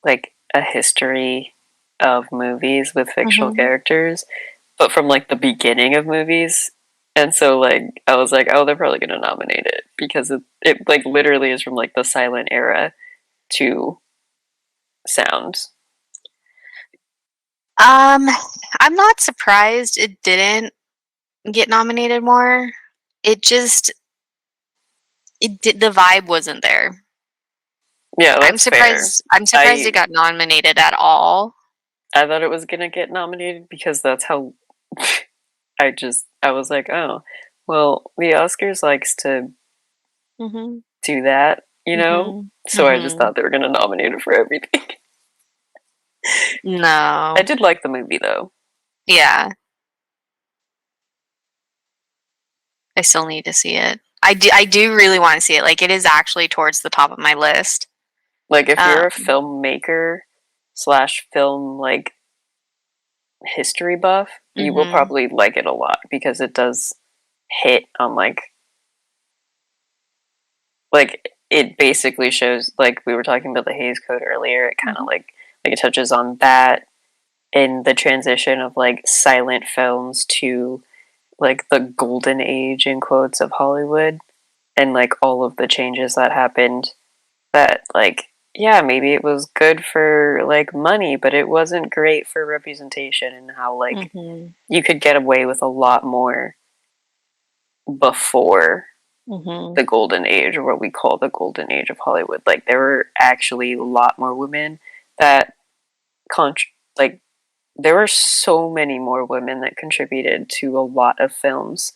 like a history of movies with fictional characters, but from like the beginning of movies. And so like I was like, oh, they're probably gonna nominate it because it like literally is from like the silent era to sound. I'm not surprised it didn't get nominated more. It just the vibe wasn't there. Yeah, that's I'm surprised. fair. I'm surprised it got nominated at all. I thought it was gonna get nominated because that's how I was like, oh, well, the Oscars likes to do that, you know? So I just thought they were gonna nominate it for everything. No. I did like the movie though. Yeah. I still need to see it. I do really want to see it. Like, it is actually towards the top of my list. Like, if you're a filmmaker / film like history buff, you will probably like it a lot because it does hit on like it basically shows, like we were talking about the Hays Code earlier, it kind of like it touches on that in the transition of like silent films to like the golden age in quotes of Hollywood, and like all of the changes that happened that like, yeah, maybe it was good for like money, but it wasn't great for representation, and how like you could get away with a lot more before the golden age, or what we call the golden age of Hollywood. Like, there were actually a lot more women that like there were so many more women that contributed to a lot of films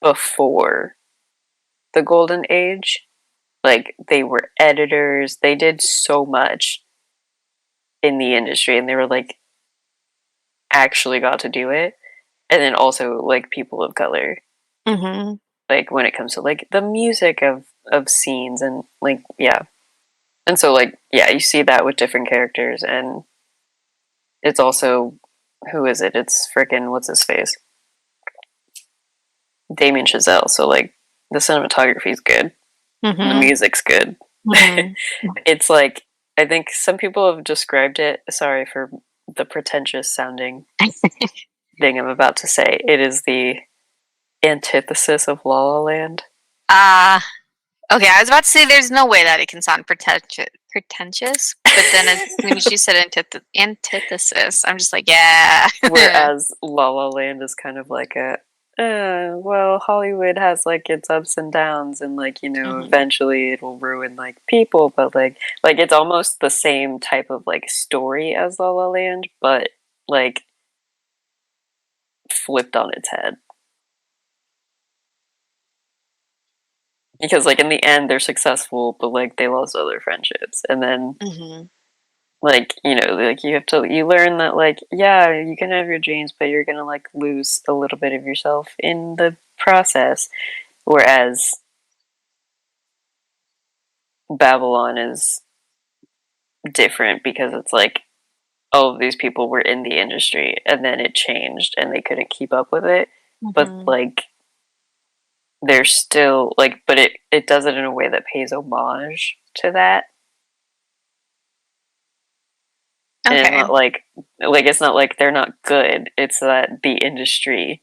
before the golden age. Like, they were editors, they did so much in the industry, and they were like actually got to do it. And then also like people of color, like when it comes to like the music of scenes, and like, yeah. And so like, yeah, you see that with different characters. And it's also, who is it? It's freaking what's his face, Damien Chazelle. So like the cinematography is good, the music's good. It's like, I think some people have described it, sorry for the pretentious sounding thing I'm about to say, it is the antithesis of La La Land. Okay, I was about to say there's no way that it can sound pretentious, but then as soon as you said antithesis, I'm just like, yeah. Whereas La La Land is kind of like a, well, Hollywood has like its ups and downs, and like, you know, eventually it'll ruin like people, but like it's almost the same type of like story as La La Land, but like flipped on its head. Because like in the end they're successful, but like they lost all their friendships, and then like, you know, like you learn that like, yeah, you can have your dreams, but you're gonna like lose a little bit of yourself in the process. Whereas Babylon is different because it's like all of these people were in the industry, and then it changed and they couldn't keep up with it, but like they're still like, but it does it in a way that pays homage to that. And it's Okay. not like it's not like they're not good. It's that the industry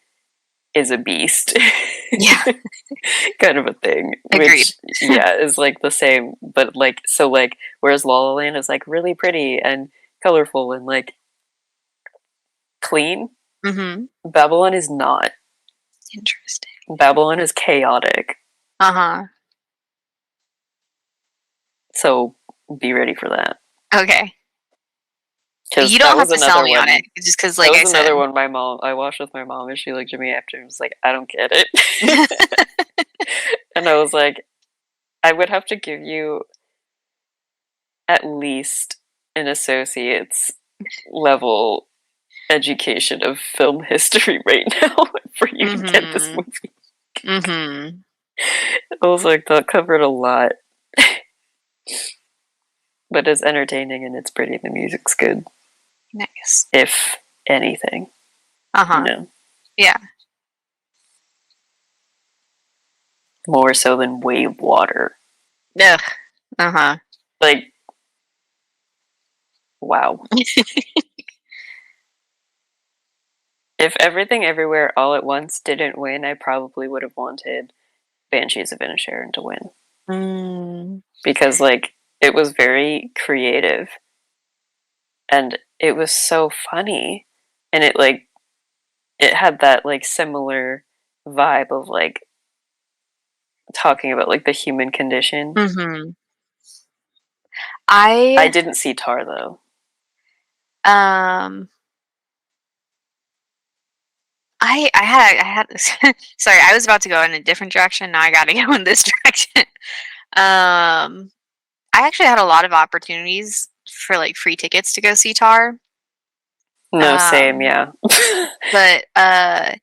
is a beast. Yeah. Kind of a thing. Agreed. Which, yeah, is like the same. But like, so like, whereas La La Land is like really pretty and colorful and like clean, Mm-hmm. Babylon is not. Interesting. Babylon is chaotic. Uh-huh. So be ready for that. Okay. 'Cause You don't that have was to sell another me on one. it, just because, like That I was said. another one I watched with my mom, and she looked at me after and was like, I don't get it. And I was like, I would have to give you at least an associate's level education of film history right now for you to get this Mhm. movie. Mm-hmm. I was like, that covered a lot. But it's entertaining and it's pretty. The music's good. Nice. If anything. Uh-huh. You know. Yeah. More so than Wave Water. Ugh. Uh-huh. Like, wow. If Everything Everywhere All at Once didn't win, I probably would have wanted Banshees of Inisherin to win. Mm. Because, like, it was very creative. And it was so funny. And it, like, it had that, like, similar vibe of, like, talking about, like, the human condition. Mm-hmm. I didn't see Tar, though. I had sorry, I was about to go in a different direction. Now I gotta go in this direction. I actually had a lot of opportunities for like free tickets to go see Tar. No, same, yeah. But I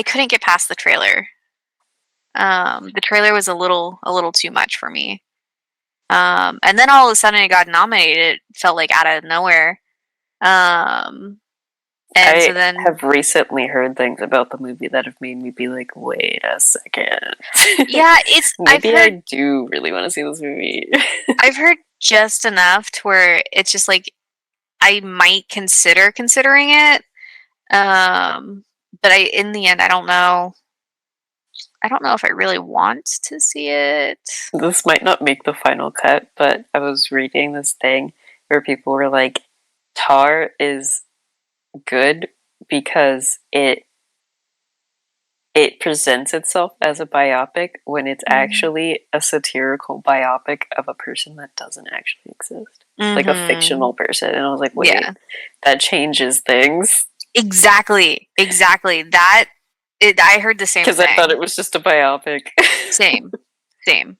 couldn't get past the trailer. The trailer was a little too much for me. And then all of a sudden it got nominated. It felt like out of nowhere. And so then have recently heard things about the movie that have made me be like, wait a second. Yeah, maybe I do really want to see this movie. I've heard just enough to where it's just like I might consider considering it. But in the end I don't know. I don't know if I really want to see it. This might not make the final cut, but I was reading this thing where people were like, Tar is good because it presents itself as a biopic when it's actually a satirical biopic of a person that doesn't actually exist. Like a fictional person. And I was like, wait, that changes things. Exactly. I heard the same thing. Because I thought it was just a biopic. Same. And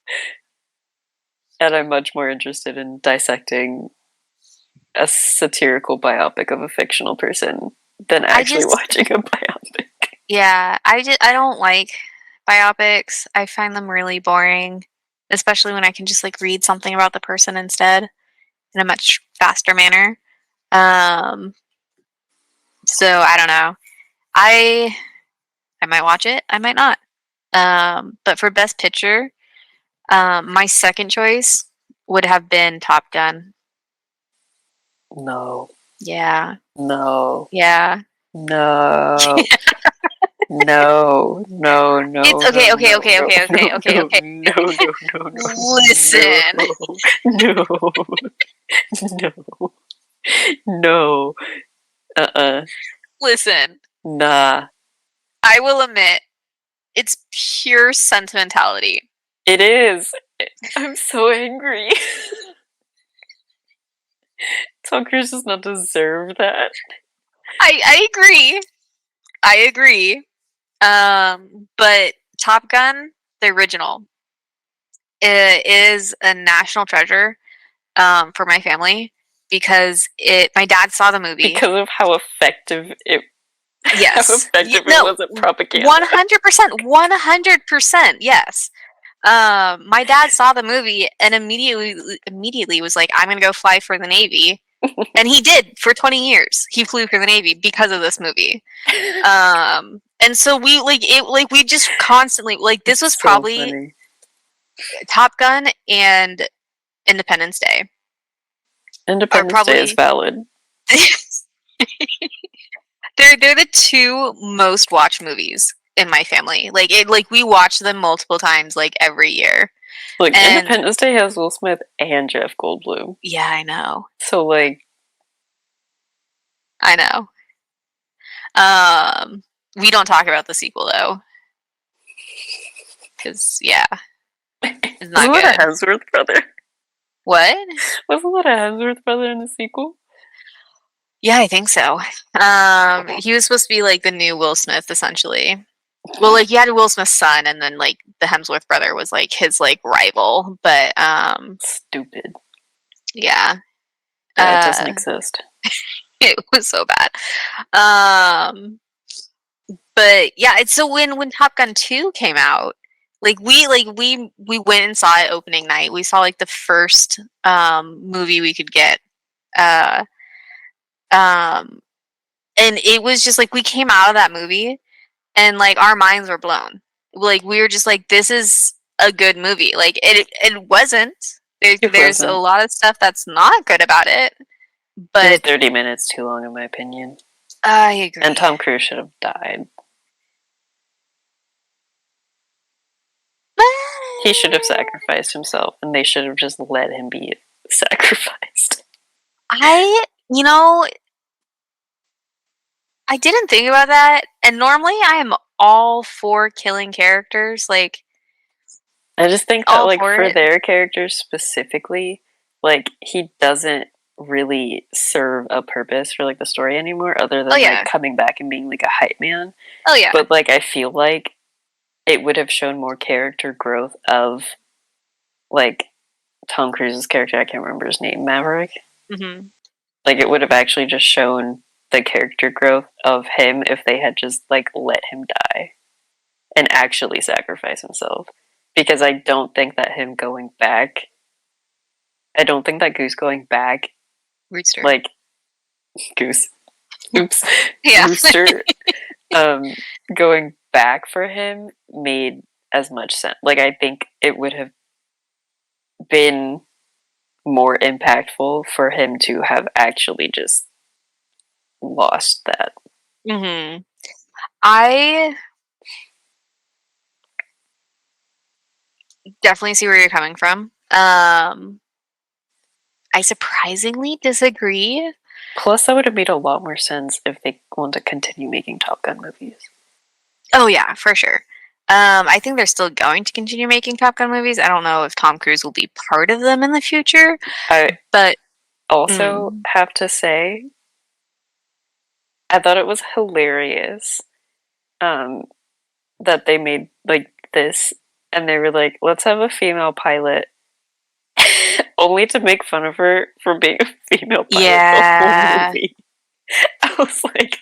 I'm much more interested in dissecting a satirical biopic of a fictional person than actually watching a biopic. Yeah, I don't like biopics. I find them really boring, especially when I can just like read something about the person instead in a much faster manner. So I don't know. I might watch it. I might not. But for Best Picture, my second choice would have been Top Gun. No. Yeah. No. Yeah. No. No. It's okay. No. Listen. No. Listen. Nah. I will admit, it's pure sentimentality. It is. I'm so angry. Tom Cruise does not deserve that. I agree. But Top Gun, the original, is a national treasure for my family because my dad saw the movie. Because of how effective it Yes. How effective it was at propaganda. 100%, yes. My dad saw the movie and immediately was like, I'm going to go fly for the Navy. And he did for 20 years. He flew for the Navy because of this movie. And so we we just constantly this was probably funny. Top Gun and Independence Day. Independence Day is valid. They're the two most watched movies in my family. Like we watch them multiple times, like every year. Like Independence Day has Will Smith and Jeff Goldblum. Yeah, I know. So like, I know. We don't talk about the sequel though, because it's not good. Wasn't that a Hemsworth brother? What? Wasn't that a Hemsworth brother in the sequel? Yeah, I think so. He was supposed to be like the new Will Smith, essentially. Well, like, you had Will Smith's son, and then like the Hemsworth brother was like his like rival. But stupid. Yeah, that doesn't exist. It was so bad. But yeah, it's so when Top Gun 2 came out, like we went and saw it opening night. We saw like the first movie we could get. And it was just like we came out of that movie and like our minds were blown. Like we were just like, this is a good movie. Like it wasn't. There's a lot of stuff that's not good about it. But it was 30 minutes too long in my opinion. I agree. And Tom Cruise should have died. He should have sacrificed himself, and they should have just let him be sacrificed. I didn't think about that, and normally I am all for killing characters. Like, I just think that, like, for their characters specifically, like, he doesn't really serve a purpose for, like, the story anymore, other than, like, coming back and being, like, a hype man. Oh, yeah. But, like, I feel like it would have shown more character growth of, like, Tom Cruise's character, I can't remember his name, Maverick? Mm-hmm. Like, it would have actually just shown the character growth of him if they had just, like, let him die and actually sacrifice himself. Because I don't think that him going back, I don't think that Goose going back, Rooster. like, Goose, oops, yeah. Rooster, going back for him made as much sense. Like, I think it would have been more impactful for him to have actually just lost that. Mm-hmm. I definitely see where you're coming from. I surprisingly disagree. Plus, that would have made a lot more sense if they want to continue making Top Gun movies. Oh yeah, for sure. I think they're still going to continue making Top Gun movies. I don't know if Tom Cruise will be part of them in the future. But also have to say, I thought it was hilarious that they made like this, and they were like, let's have a female pilot, only to make fun of her for being a female pilot the whole movie. I was like,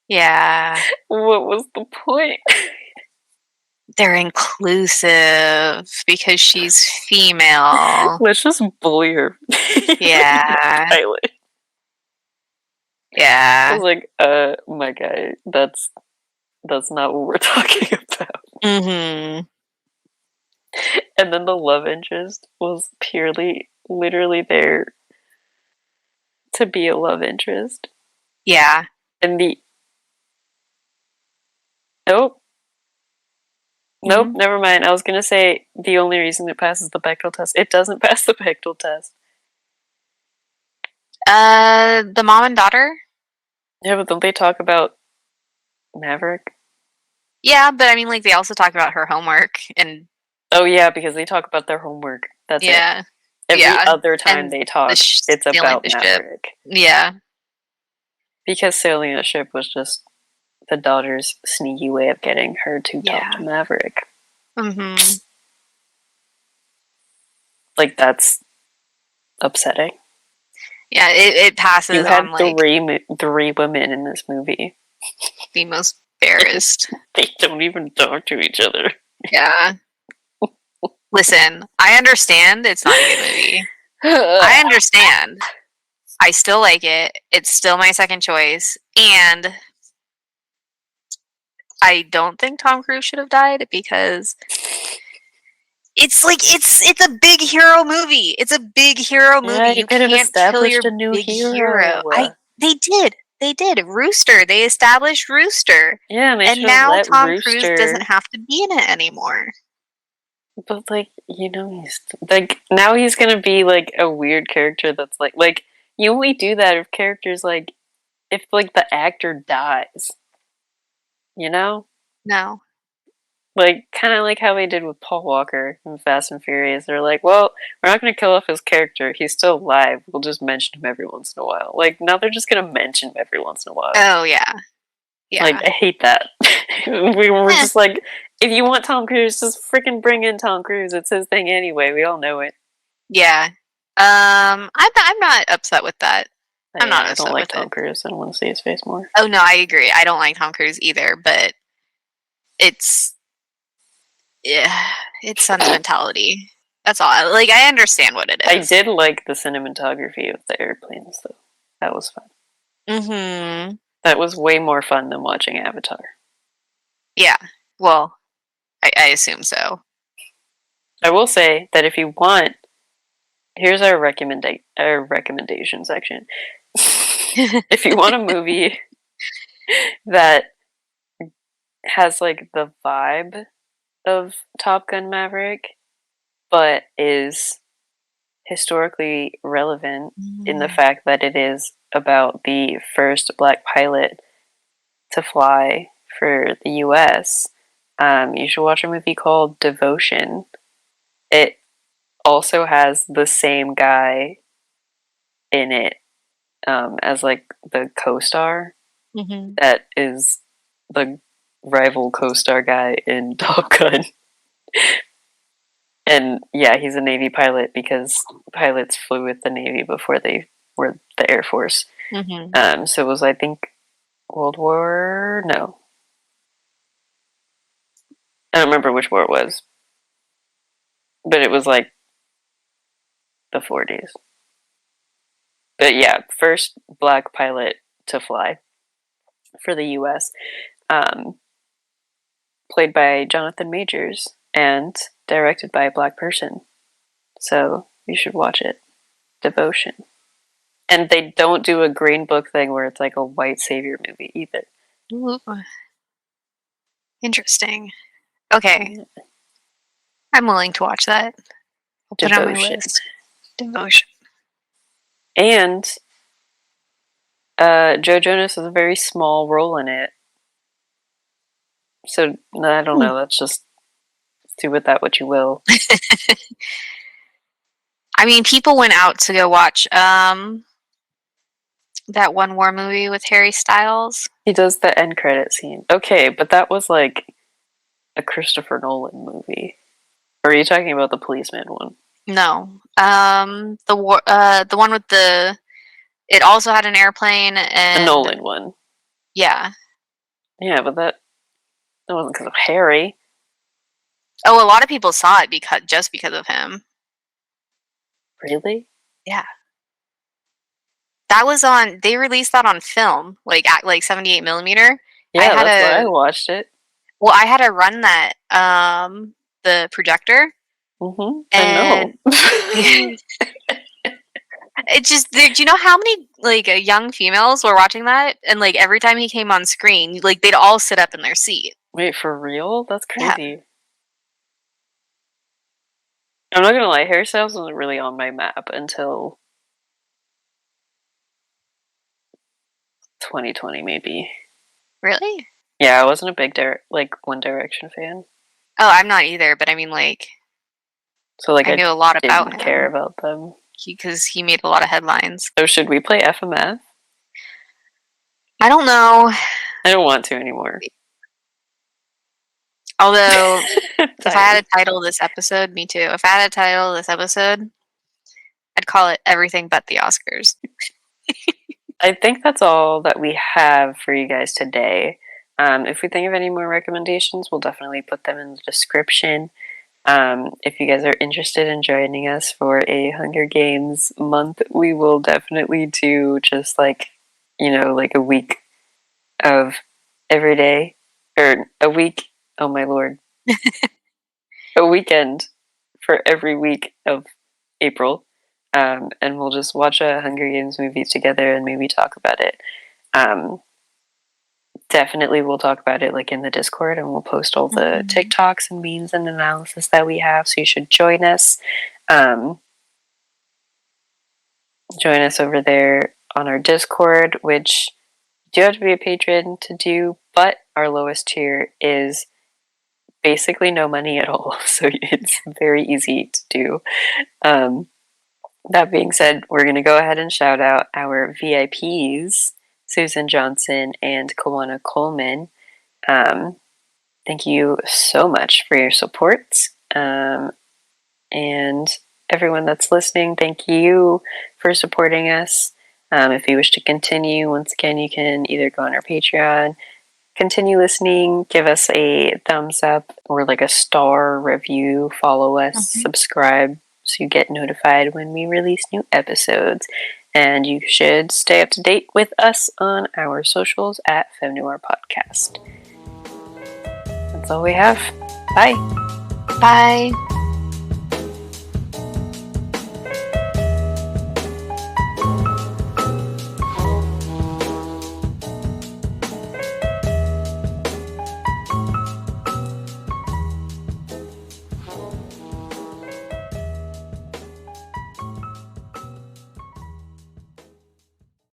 yeah, what was the point? They're inclusive because she's female. Let's just bully her. Yeah. Pilot. Yeah. I was like, my guy, that's not what we're talking about. Mm-hmm. And then the love interest was literally there to be a love interest. Yeah. And Nope, never mind. I was gonna say the only reason it passes the Bechdel test. It doesn't pass the Bechdel test. The mom and daughter? Yeah, but don't they talk about Maverick? Yeah, but I mean, like, they also talk about her homework and... Oh, yeah, because they talk about their homework. That's it. Every other time they talk, it's about Maverick. Yeah. Because sailing a ship was just the daughter's sneaky way of getting her to talk to Maverick. Mm-hmm. Like, that's upsetting. Yeah, it passes you had on, like... three women in this movie. The most embarrassed. They don't even talk to each other. Yeah. Listen, I understand it's not a good movie. I understand. I still like it. It's still my second choice. And I don't think Tom Cruise should have died because it's like it's a big hero movie. It's a big hero movie. Yeah, you could have can't kill established your a new big hero. They did. They did. Rooster. They established Rooster. Yeah, and now Tom Cruise doesn't have to be in it anymore. But like, you know, he's like now he's gonna be like a weird character that's like you only do that if characters like if like the actor dies. You know? No. Like kind of like how they did with Paul Walker in Fast and Furious. They're like, well, we're not gonna kill off his character. He's still alive. We'll just mention him every once in a while. Like now they're just gonna mention him every once in a while. Oh yeah. Yeah. Like I hate that. we were just like, if you want Tom Cruise, just freaking bring in Tom Cruise. It's his thing anyway. We all know it. Yeah. I'm not upset with that. I'm not upset I don't like with Tom it. Cruise. I don't want to see his face more. Oh no, I agree. I don't like Tom Cruise either, but it's sentimentality. That's all. Like I understand what it is. I did like the cinematography of the airplanes though. That was fun. Mm-hmm. That was way more fun than watching Avatar. Yeah. Well, I assume so. I will say that if you want, here's our recommendation section. If you want a movie that has like the vibe of Top Gun Maverick, but is historically relevant in the fact that it is about the first black pilot to fly for the US, you should watch a movie called Devotion. It also has the same guy in it as like the co-star that is the rival co-star guy in Top Gun. And yeah, he's a Navy pilot because pilots flew with the Navy before they were the Air Force. So it was, I think, World War... No. I don't remember which war it was. But it was like the 40s. But yeah, first black pilot to fly for the US. Played by Jonathan Majors and directed by a black person. So you should watch it. Devotion. And they don't do a Green Book thing where it's like a white savior movie either. Ooh. Interesting. Okay. I'm willing to watch that. I'll put it on my list. Devotion. And Joe Jonas has a very small role in it. So I don't know. Let's just do with that what you will. I mean, people went out to go watch that one war movie with Harry Styles. He does the end credit scene. Okay, but that was like a Christopher Nolan movie. Or are you talking about the Policeman one? No. The one with the... It also had an airplane and... The Nolan one. Yeah. Yeah, but that wasn't because of Harry. Oh, a lot of people saw it just because of him. Really? Yeah. That was on... They released that on film, like 78 millimeter. Yeah, that's why I watched it. Well, I had to run that the projector. Mm-hmm. I know. It just... Do you know how many like young females were watching that? And like every time he came on screen, like they'd all sit up in their seat. Wait, for real? That's crazy. Yeah. I'm not gonna lie, hairstyles wasn't really on my map until 2020, maybe. Really? Yeah, I wasn't a big One Direction fan. Oh, I'm not either. But I mean, like, so like I knew a lot about him. Didn't care about them because he made a lot of headlines. So should we play FMF? I don't know. I don't want to anymore. Although, if I had to title this episode, me too. If I had to title this episode, I'd call it Everything But the Oscars. I think that's all that we have for you guys today. If we think of any more recommendations, we'll definitely put them in the description. If you guys are interested in joining us for a Hunger Games month, we will definitely do just like, like a week of every day, or a week. Oh my lord. A weekend for every week of April. and we'll just watch a Hunger Games movie together and maybe talk about it. Definitely we'll talk about it like in the Discord, and we'll post all the TikToks and memes and analysis that we have, so you should join us. Join us over there on our Discord, which you do have to be a patron to do, but our lowest tier is basically no money at all, so it's very easy to do. That being said, we're going to go ahead and shout out our VIPs, Susan Johnson and Kawana Coleman. Thank you so much for your support. And everyone that's listening, thank you for supporting us. If you wish to continue, once again, you can either go on our Patreon, continue listening, give us a thumbs up or like a star review, follow us, subscribe so you get notified when we release new episodes. And you should stay up to date with us on our socials at Femme Noir Podcast. That's all we have. Bye. Bye.